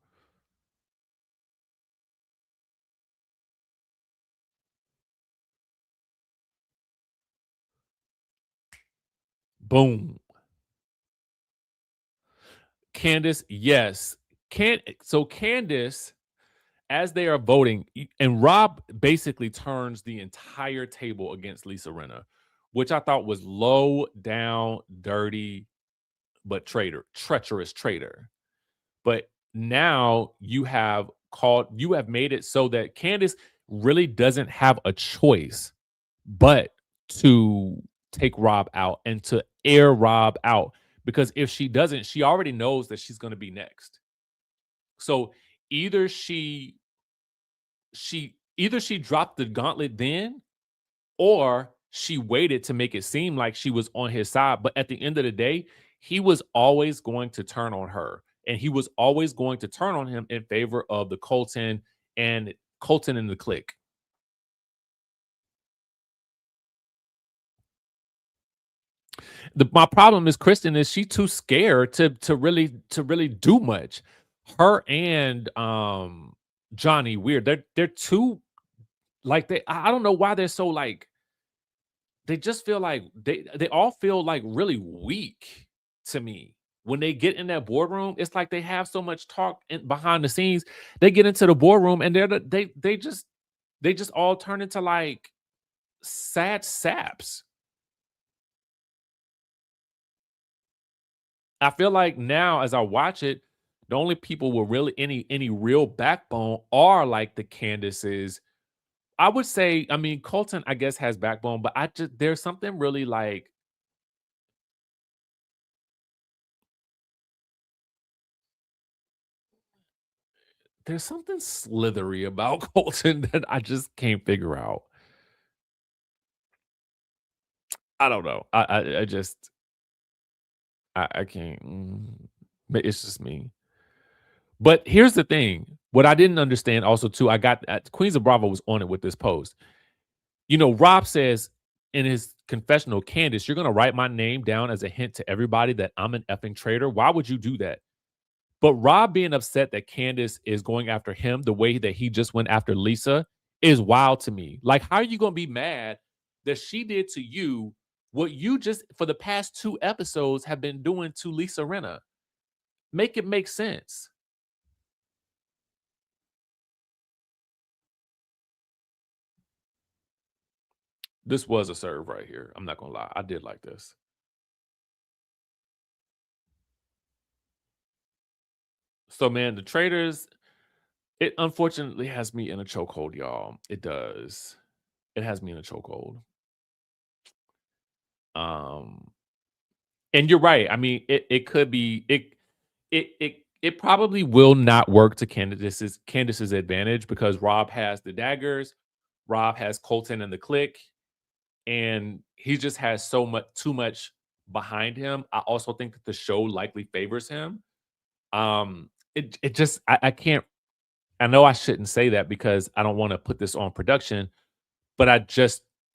Boom. Candace, yes. Candace, as they are voting, and Rob basically turns the entire table against Lisa Rinna, which I thought was low down, dirty, but treacherous traitor. But now you have made it so that Candace really doesn't have a choice but to take Rob out and to air Rob out, because if she doesn't, she already knows that she's going to be next. So either she dropped the gauntlet then, or she waited to make it seem like she was on his side. But at the end of the day, he was always going to turn on her, and he was always going to turn on him in favor of the Colton and the clique. My problem is Kristen is she too scared to really do much. Her and Johnny Weird, they're too like I don't know why they're so like, they just feel like they all feel like really weak to me. When they get in that boardroom, it's like they have so much talk behind the scenes. They get into the boardroom and they just all turn into like sad saps. I feel like now as I watch it, the only people with really any real backbone are like the Candaces. I would say, I mean, Colton, I guess, has backbone, but there's something really like, there's something slithery about Colton that I just can't figure out. I don't know. I just, I can't. It's just me. But here's the thing. What I didn't understand also, too, I got Queens of Bravo was on it with this post. You know, Rob says in his confessional, Candace, you're going to write my name down as a hint to everybody that I'm an effing traitor. Why would you do that? But Rob being upset that Candace is going after him the way that he just went after Lisa is wild to me. Like, how are you going to be mad that she did to you what you just, for the past 2 episodes, have been doing to Lisa Rinna? Make it make sense. This was a serve right here. I'm not going to lie. I did like this. So, man, the Traitors, it unfortunately has me in a chokehold, y'all. It does. It has me in a chokehold. And you're right. I mean, it could be it probably will not work to Candace's advantage because Rob has the daggers, Rob has Colton and the clique, and he just has too much behind him. I also think that the show likely favors him. It just I can't. I know I shouldn't say that because I don't want to put this on production, but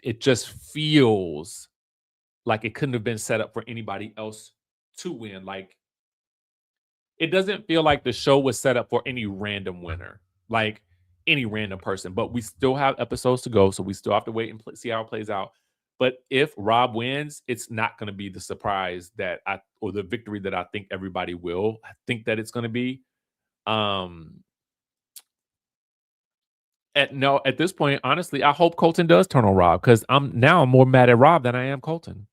it just feels like it couldn't have been set up for anybody else to win. Like, it doesn't feel like the show was set up for any random winner, like any random person. But we still have episodes to go, so we still have to wait and see how it plays out. But if Rob wins, it's not going to be the surprise or the victory that I think everybody will think that it's going to be. At this point, honestly, I hope Colton does turn on Rob because I'm more mad at Rob than I am Colton.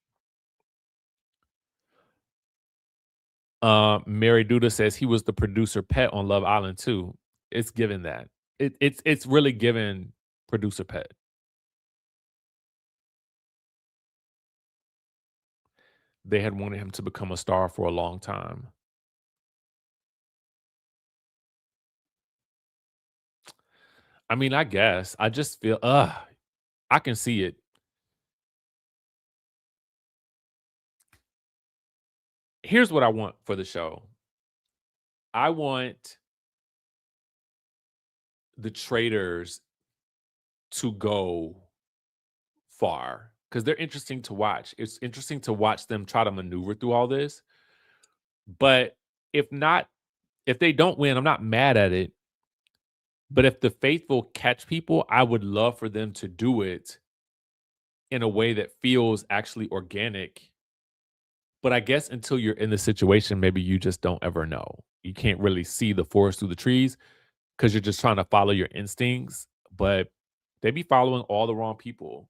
Mary Duda says he was the producer pet on Love Island too. It's given that. It's really given producer pet. They had wanted him to become a star for a long time. I mean, I guess. I just feel I can see it. Here's what I want for the show. I want the Traitors to go far because they're interesting to watch. It's interesting to watch them try to maneuver through all this. But if they don't win, I'm not mad at it. But if the faithful catch people, I would love for them to do it in a way that feels actually organic. But I guess until you're in the situation, maybe you just don't ever know. You can't really see the forest through the trees because you're just trying to follow your instincts. But they be following all the wrong people.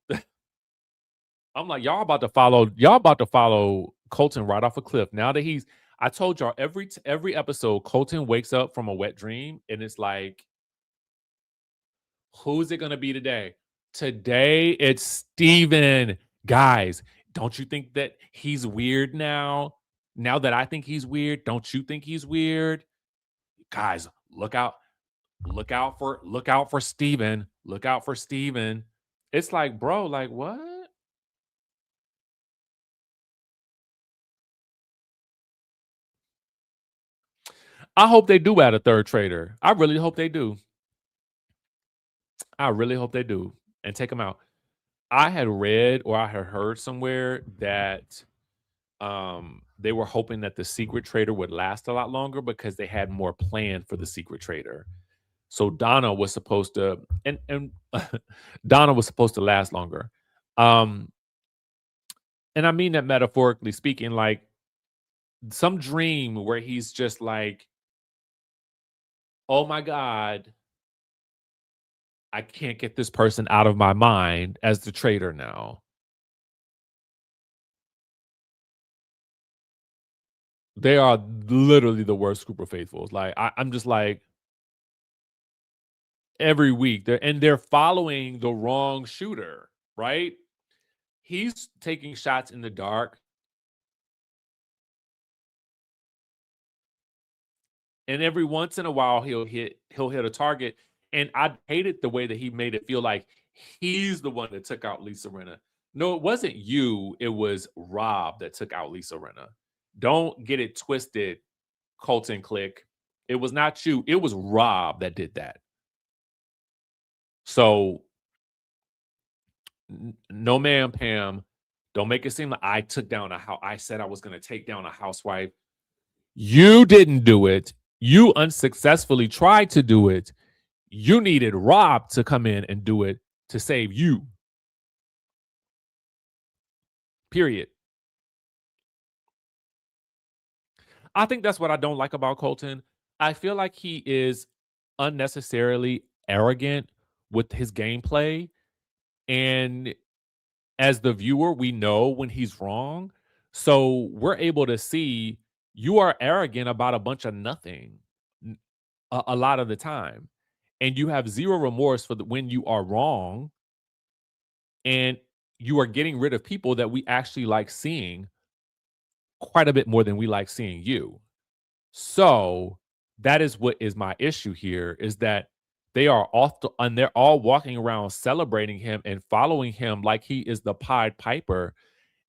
I'm like, y'all about to follow Colton right off a cliff. Now that I told y'all every episode, Colton wakes up from a wet dream and it's like, who's it going to be today? Today, it's Steven. Guys, don't you think that he's weird now? Now that I think he's weird, don't you think he's weird? Guys, look out for Steven. Look out for Steven. It's like, bro, like what? I hope they do add a third traitor. I really hope they do. I really hope they do and take him out. I had read or I had heard somewhere that they were hoping that the secret traitor would last a lot longer because they had more planned for the secret traitor. So Donna was supposed to and Donna was supposed to last longer. And I mean that metaphorically speaking, like some dream where he's just like, oh my God, I can't get this person out of my mind as the traitor now. They are literally the worst group of faithfuls. Like I'm just like every week they're following the wrong shooter, right? He's taking shots in the dark. And every once in a while he'll hit a target. And I hated the way that he made it feel like he's the one that took out Lisa Rinna. No, it wasn't you. It was Rob that took out Lisa Rinna. Don't get it twisted, Colton Click. It was not you. It was Rob that did that. So, no, ma'am, Pam. Don't make it seem like I took down I said I was going to take down a housewife. You didn't do it. You unsuccessfully tried to do it. You needed Rob to come in and do it to save you. Period. I think that's what I don't like about Colton. I feel like he is unnecessarily arrogant with his gameplay. And as the viewer, we know when he's wrong. So we're able to see you are arrogant about a bunch of nothing a lot of the time. And you have zero remorse for when you are wrong. And you are getting rid of people that we actually like seeing quite a bit more than we like seeing you. So that is what is my issue here, is that they are and they're all walking around celebrating him and following him like he is the Pied Piper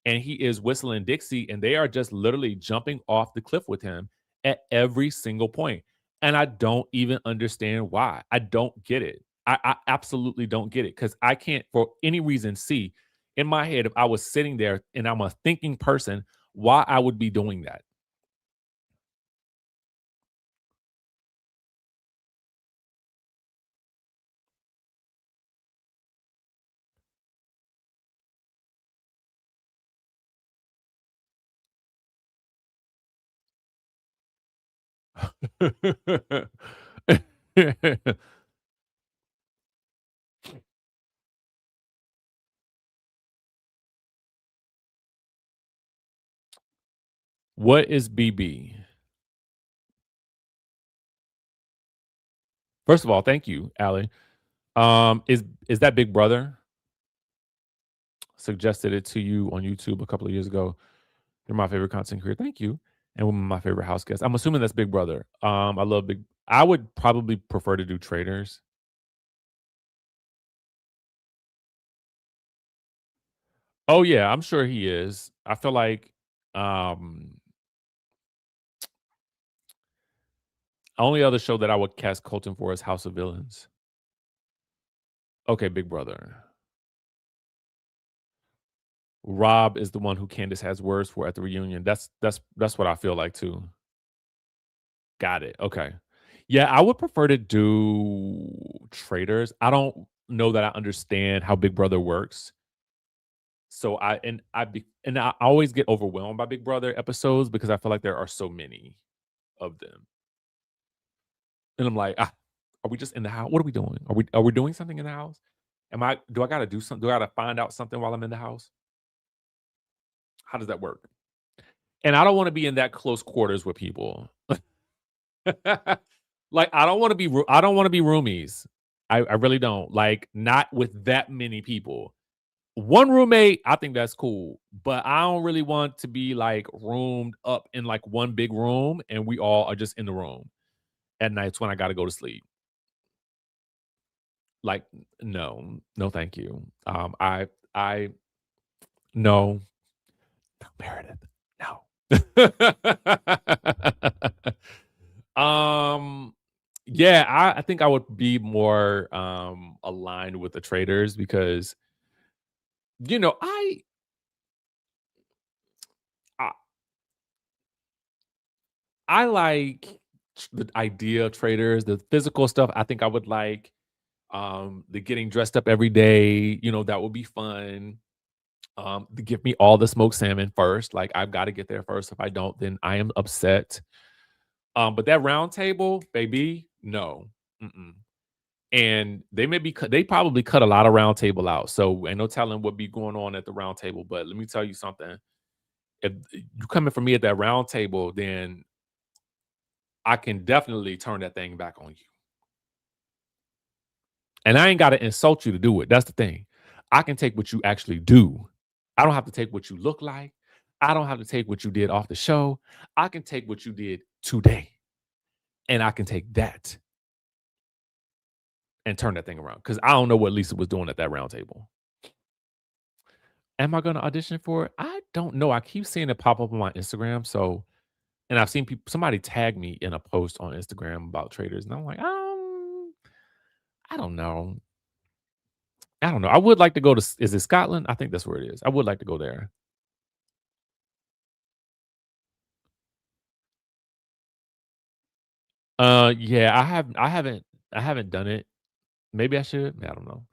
and he is whistling Dixie, and they are just literally jumping off the cliff with him at every single point. And I don't even understand why. I don't get it. I absolutely don't get it, because I can't for any reason see in my head, if I was sitting there and I'm a thinking person, why I would be doing that. What is BB? First of all, thank you, Allie. Is that Big Brother? Suggested it to you on YouTube a couple of years ago. You're my favorite content creator. Thank you. And one of my favorite house guests. I'm assuming that's Big Brother. I love I would probably prefer to do Traitors. Oh yeah, I'm sure he is. I feel like only other show that I would cast Colton for is House of Villains. Okay, Big Brother. Rob is the one who Candace has words for at the reunion. That's what I feel like too. Got it. Okay. Yeah, I would prefer to do Traitors. I don't know that I understand how Big Brother works. So I always get overwhelmed by Big Brother episodes because I feel like there are so many of them. And I'm like, are we just in the house? What are we doing? Are we doing something in the house? Do I gotta do something? Do I gotta find out something while I'm in the house? How does that work? And I don't want to be in that close quarters with people. Like I don't want to be roomies. I really don't. Like not with that many people. One roommate, I think that's cool, but I don't really want to be like roomed up in like one big room and we all are just in the room at nights when I got to go to sleep. Like, no, no, thank you. No, no, Meredith, no. Yeah, I think I would be more aligned with the Traitors because you know I, I like the idea of Traitors, the physical stuff. I think I would like the getting dressed up every day. You know, that would be fun. To give me all the smoked salmon first. Like I've got to get there first. If I don't, then I am upset. But that round table, baby, no. Mm-mm. And they probably cut a lot of round table out. So ain't no telling what be going on at the round table. But let me tell you something. If you coming for me at that round table, then I can definitely turn that thing back on you. And I ain't got to insult you to do it. That's the thing. I can take what you actually do. I don't have to take what you look like. I don't have to take what you did off the show. I can take what you did today. And I can take that and turn that thing around. Because I don't know what Lisa was doing at that round table. Am I going to audition for it? I don't know. I keep seeing it pop up on my Instagram. So, and I've seen somebody tag me in a post on Instagram about Traitors. And I'm like, I don't know. I don't know. I would like to go to, is it Scotland? I think that's where it is. I would like to go there. Yeah, I haven't done it. Maybe I should. I don't know.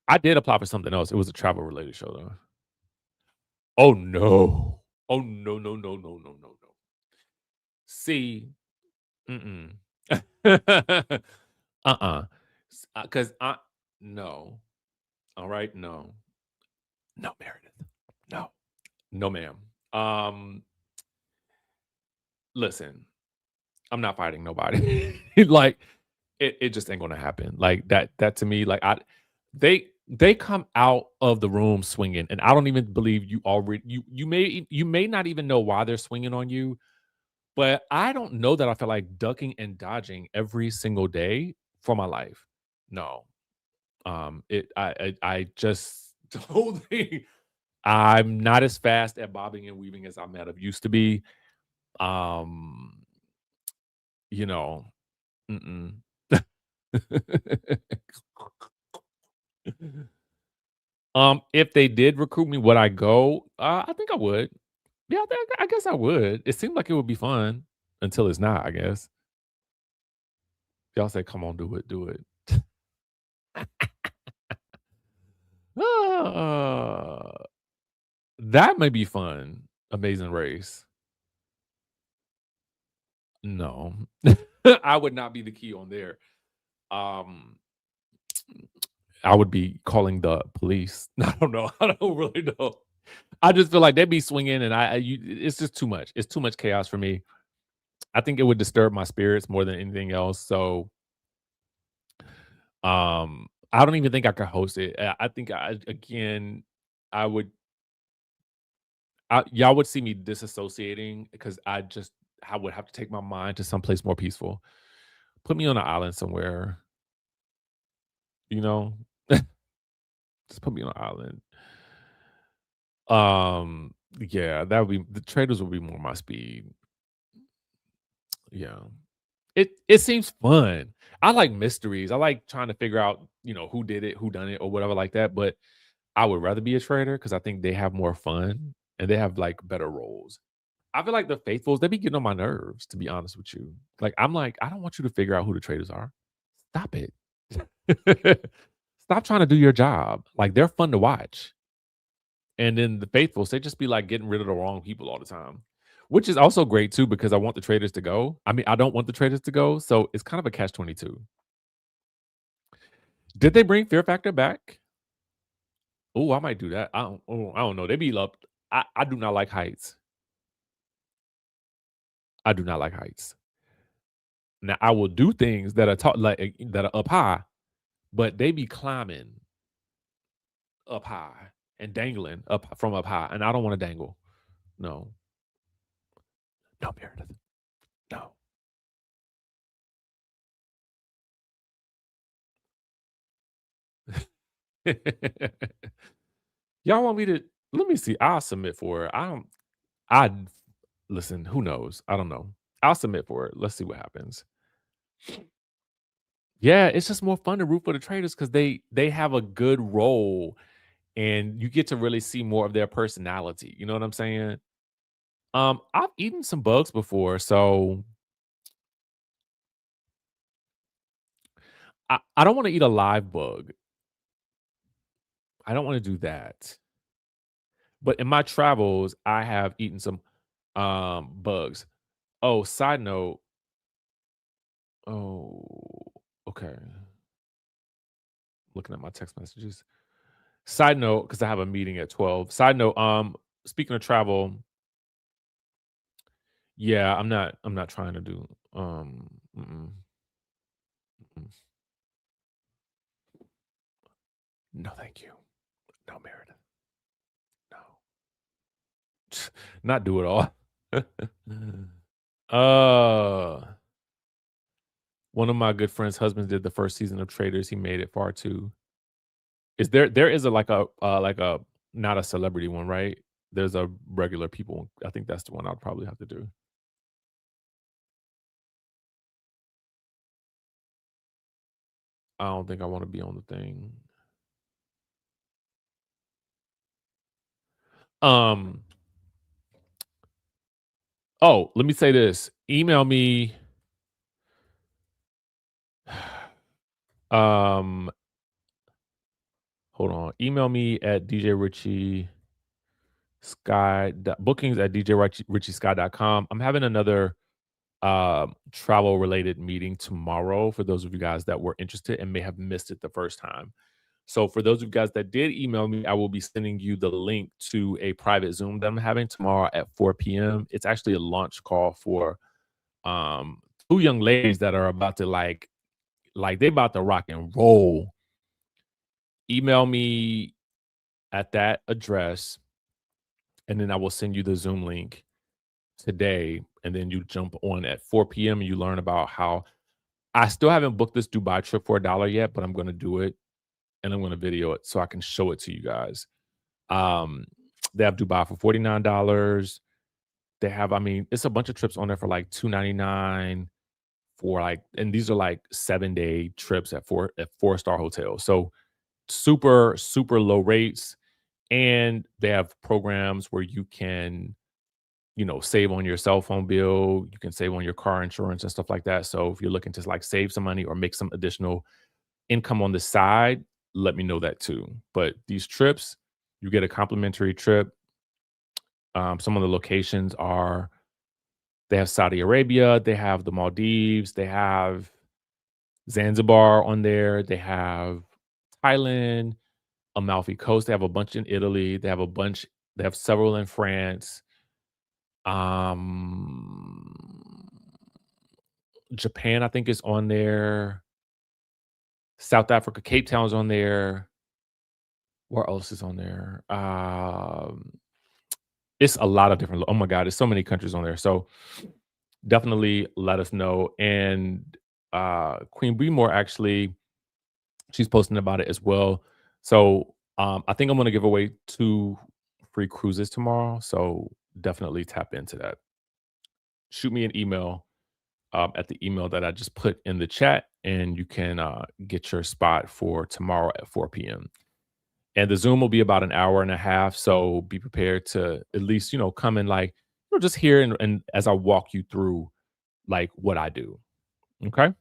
I did apply for something else. It was a travel related show though. Oh no. Oh no, no, no, no, no, no, no. See, mm-mm. Uh-uh. Because no. All right, no. No, Meredith. No. No, ma'am. Listen, I'm not fighting nobody. Like it just ain't gonna happen. Like that to me, like they come out of the room swinging, and I don't even believe you may not even know why they're swinging on you, but I don't know that I feel like ducking and dodging every single day for my life. No, I just don't think I'm not as fast at bobbing and weaving as I might have used to be. Um, you know, mm-mm. If they did recruit me, would I go? I think I would. Yeah, I guess I would. It seemed like it would be fun until it's not, I guess. Y'all say, come on, do it, do it. Uh, that may be fun. Amazing Race. No. I would not be the key on there. Um, I would be calling the police. I don't know. I don't really know. I just feel like they'd be swinging, and it's just too much. It's too much chaos for me. I think it would disturb my spirits more than anything else. So, I don't even think I could host it. I think I would. Y'all would see me disassociating because I would have to take my mind to someplace more peaceful. Put me on an island somewhere. You know, just put me on an island. Yeah, that would be the Traitors would be more my speed. Yeah. It seems fun. I like mysteries. I like trying to figure out, who did it, who done it, or whatever like that. But I would rather be a traitor because I think they have more fun and they have like better roles. I feel like the faithfuls, they be getting on my nerves, to be honest with you. Like, I'm like, I don't want you to figure out who the traitors are. Stop it. Stop trying to do your job. Like, they're fun to watch. And then the faithfuls, they just be like getting rid of the wrong people all the time, which is also great too, because I want the traitors to go. I mean, I don't want the traitors to go. So it's kind of a catch-22. Did they bring Fear Factor back? Oh, I might do that. I don't know. They be up. I do not like heights. I do not like heights. Now I will do things that are that are up high, but they be climbing up high. and dangling up from up high. And I don't want to dangle. No. No, Meredith. No. Y'all want me to let me see. I'll submit for it. I listen, who knows? I don't know. I'll submit for it. Let's see what happens. Yeah, it's just more fun to root for the Traitors because they have a good role and you get to really see more of their personality. You know what I'm saying? I've eaten some bugs before, so I don't want to eat a live bug. I don't want to do that. But in my travels, I have eaten some bugs. Oh, side note. Oh, okay. Looking at my text messages. Side note, because I have a meeting at 12. Side note, speaking of travel, yeah, I'm not trying to do mm-mm, mm-mm. No, thank you. No, Meredith. No. Not do it all. One of my good friends' husbands did the first season of Traitors. He made it far too. There is a like a not a celebrity one, right? There's a regular people one. I think that's the one I'll probably have to do. I don't think I want to be on the thing. Oh, let me say this. Email me. Hold on. Email me at DJ Richie Skye bookings at DJRichieSky.com. I'm having another travel related meeting tomorrow for those of you guys that were interested and may have missed it the first time. So for those of you guys that did email me, I will be sending you the link to a private Zoom that I'm having tomorrow at 4 p.m. It's actually a launch call for two young ladies that are about to like they about to rock and roll. Email me at that address, and then I will send you the Zoom link today. And then you jump on at 4 p.m. and you learn about how I still haven't booked this Dubai trip for $1 yet, but I'm going to do it and I'm going to video it so I can show it to you guys. They have Dubai for $49. They have, I mean, it's a bunch of trips on there for like $299 for like, and these are like 7-day trips at 4-star hotels. So super, super low rates. And they have programs where you can, save on your cell phone bill. You can save on your car insurance and stuff like that. So if you're looking to like save some money or make some additional income on the side, let me know that too. But these trips, you get a complimentary trip. Some of the locations are, they have Saudi Arabia, they have the Maldives, they have Zanzibar on there, they have Thailand, Amalfi Coast, they have a bunch in Italy, they have several in France. Japan, I think, is on there. South Africa, Cape Town's on there. Where else is on there? It's a lot of different. Oh my God, there's so many countries on there. So definitely let us know. And Queen Breemore, actually, she's posting about it as well. So I think I'm going to give away 2 free cruises tomorrow. So definitely tap into that. Shoot me an email at the email that I just put in the chat, and you can get your spot for tomorrow at 4 p.m. And the Zoom will be about an hour and a half. So be prepared to at least, come in like, just hear and as I walk you through like what I do. Okay.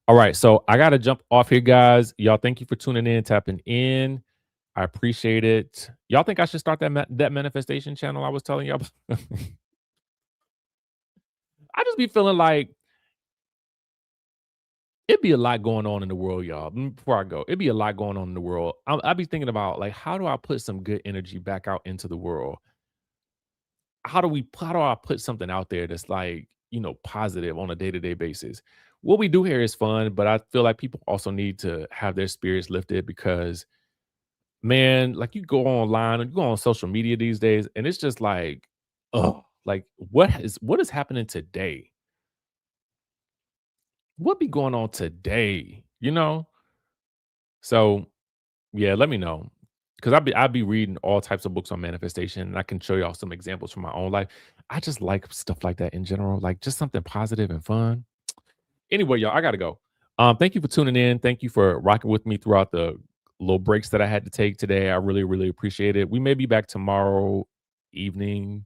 All right. So I got to jump off here, guys. Y'all, thank you for tuning in, tapping in. I appreciate it. Y'all think I should start that manifestation channel I was telling y'all? I just be feeling like it'd be a lot going on in the world, y'all. Before I go, it'd be a lot going on in the world. I'd be thinking about like, how do I put some good energy back out into the world? How do I put something out there that's like, positive on a day-to-day basis? What we do here is fun, but I feel like people also need to have their spirits lifted because man, like you go online and you go on social media these days, and it's just like, oh, like what is happening today? What be going on today? You know? So yeah, let me know. Because I'll be reading all types of books on manifestation, and I can show y'all some examples from my own life. I just like stuff like that in general, like just something positive and fun. Anyway, y'all, I gotta go. Thank you for tuning in. Thank you for rocking with me throughout the little breaks that I had to take today. I really, really appreciate it. We may be back tomorrow evening,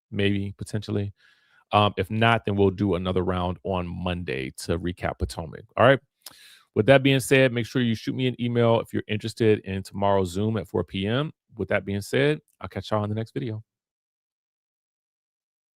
maybe potentially. If not, then we'll do another round on Monday to recap Potomac. All right. With that being said, make sure you shoot me an email if you're interested in tomorrow's Zoom at 4 p.m. With that being said, I'll catch y'all in the next video.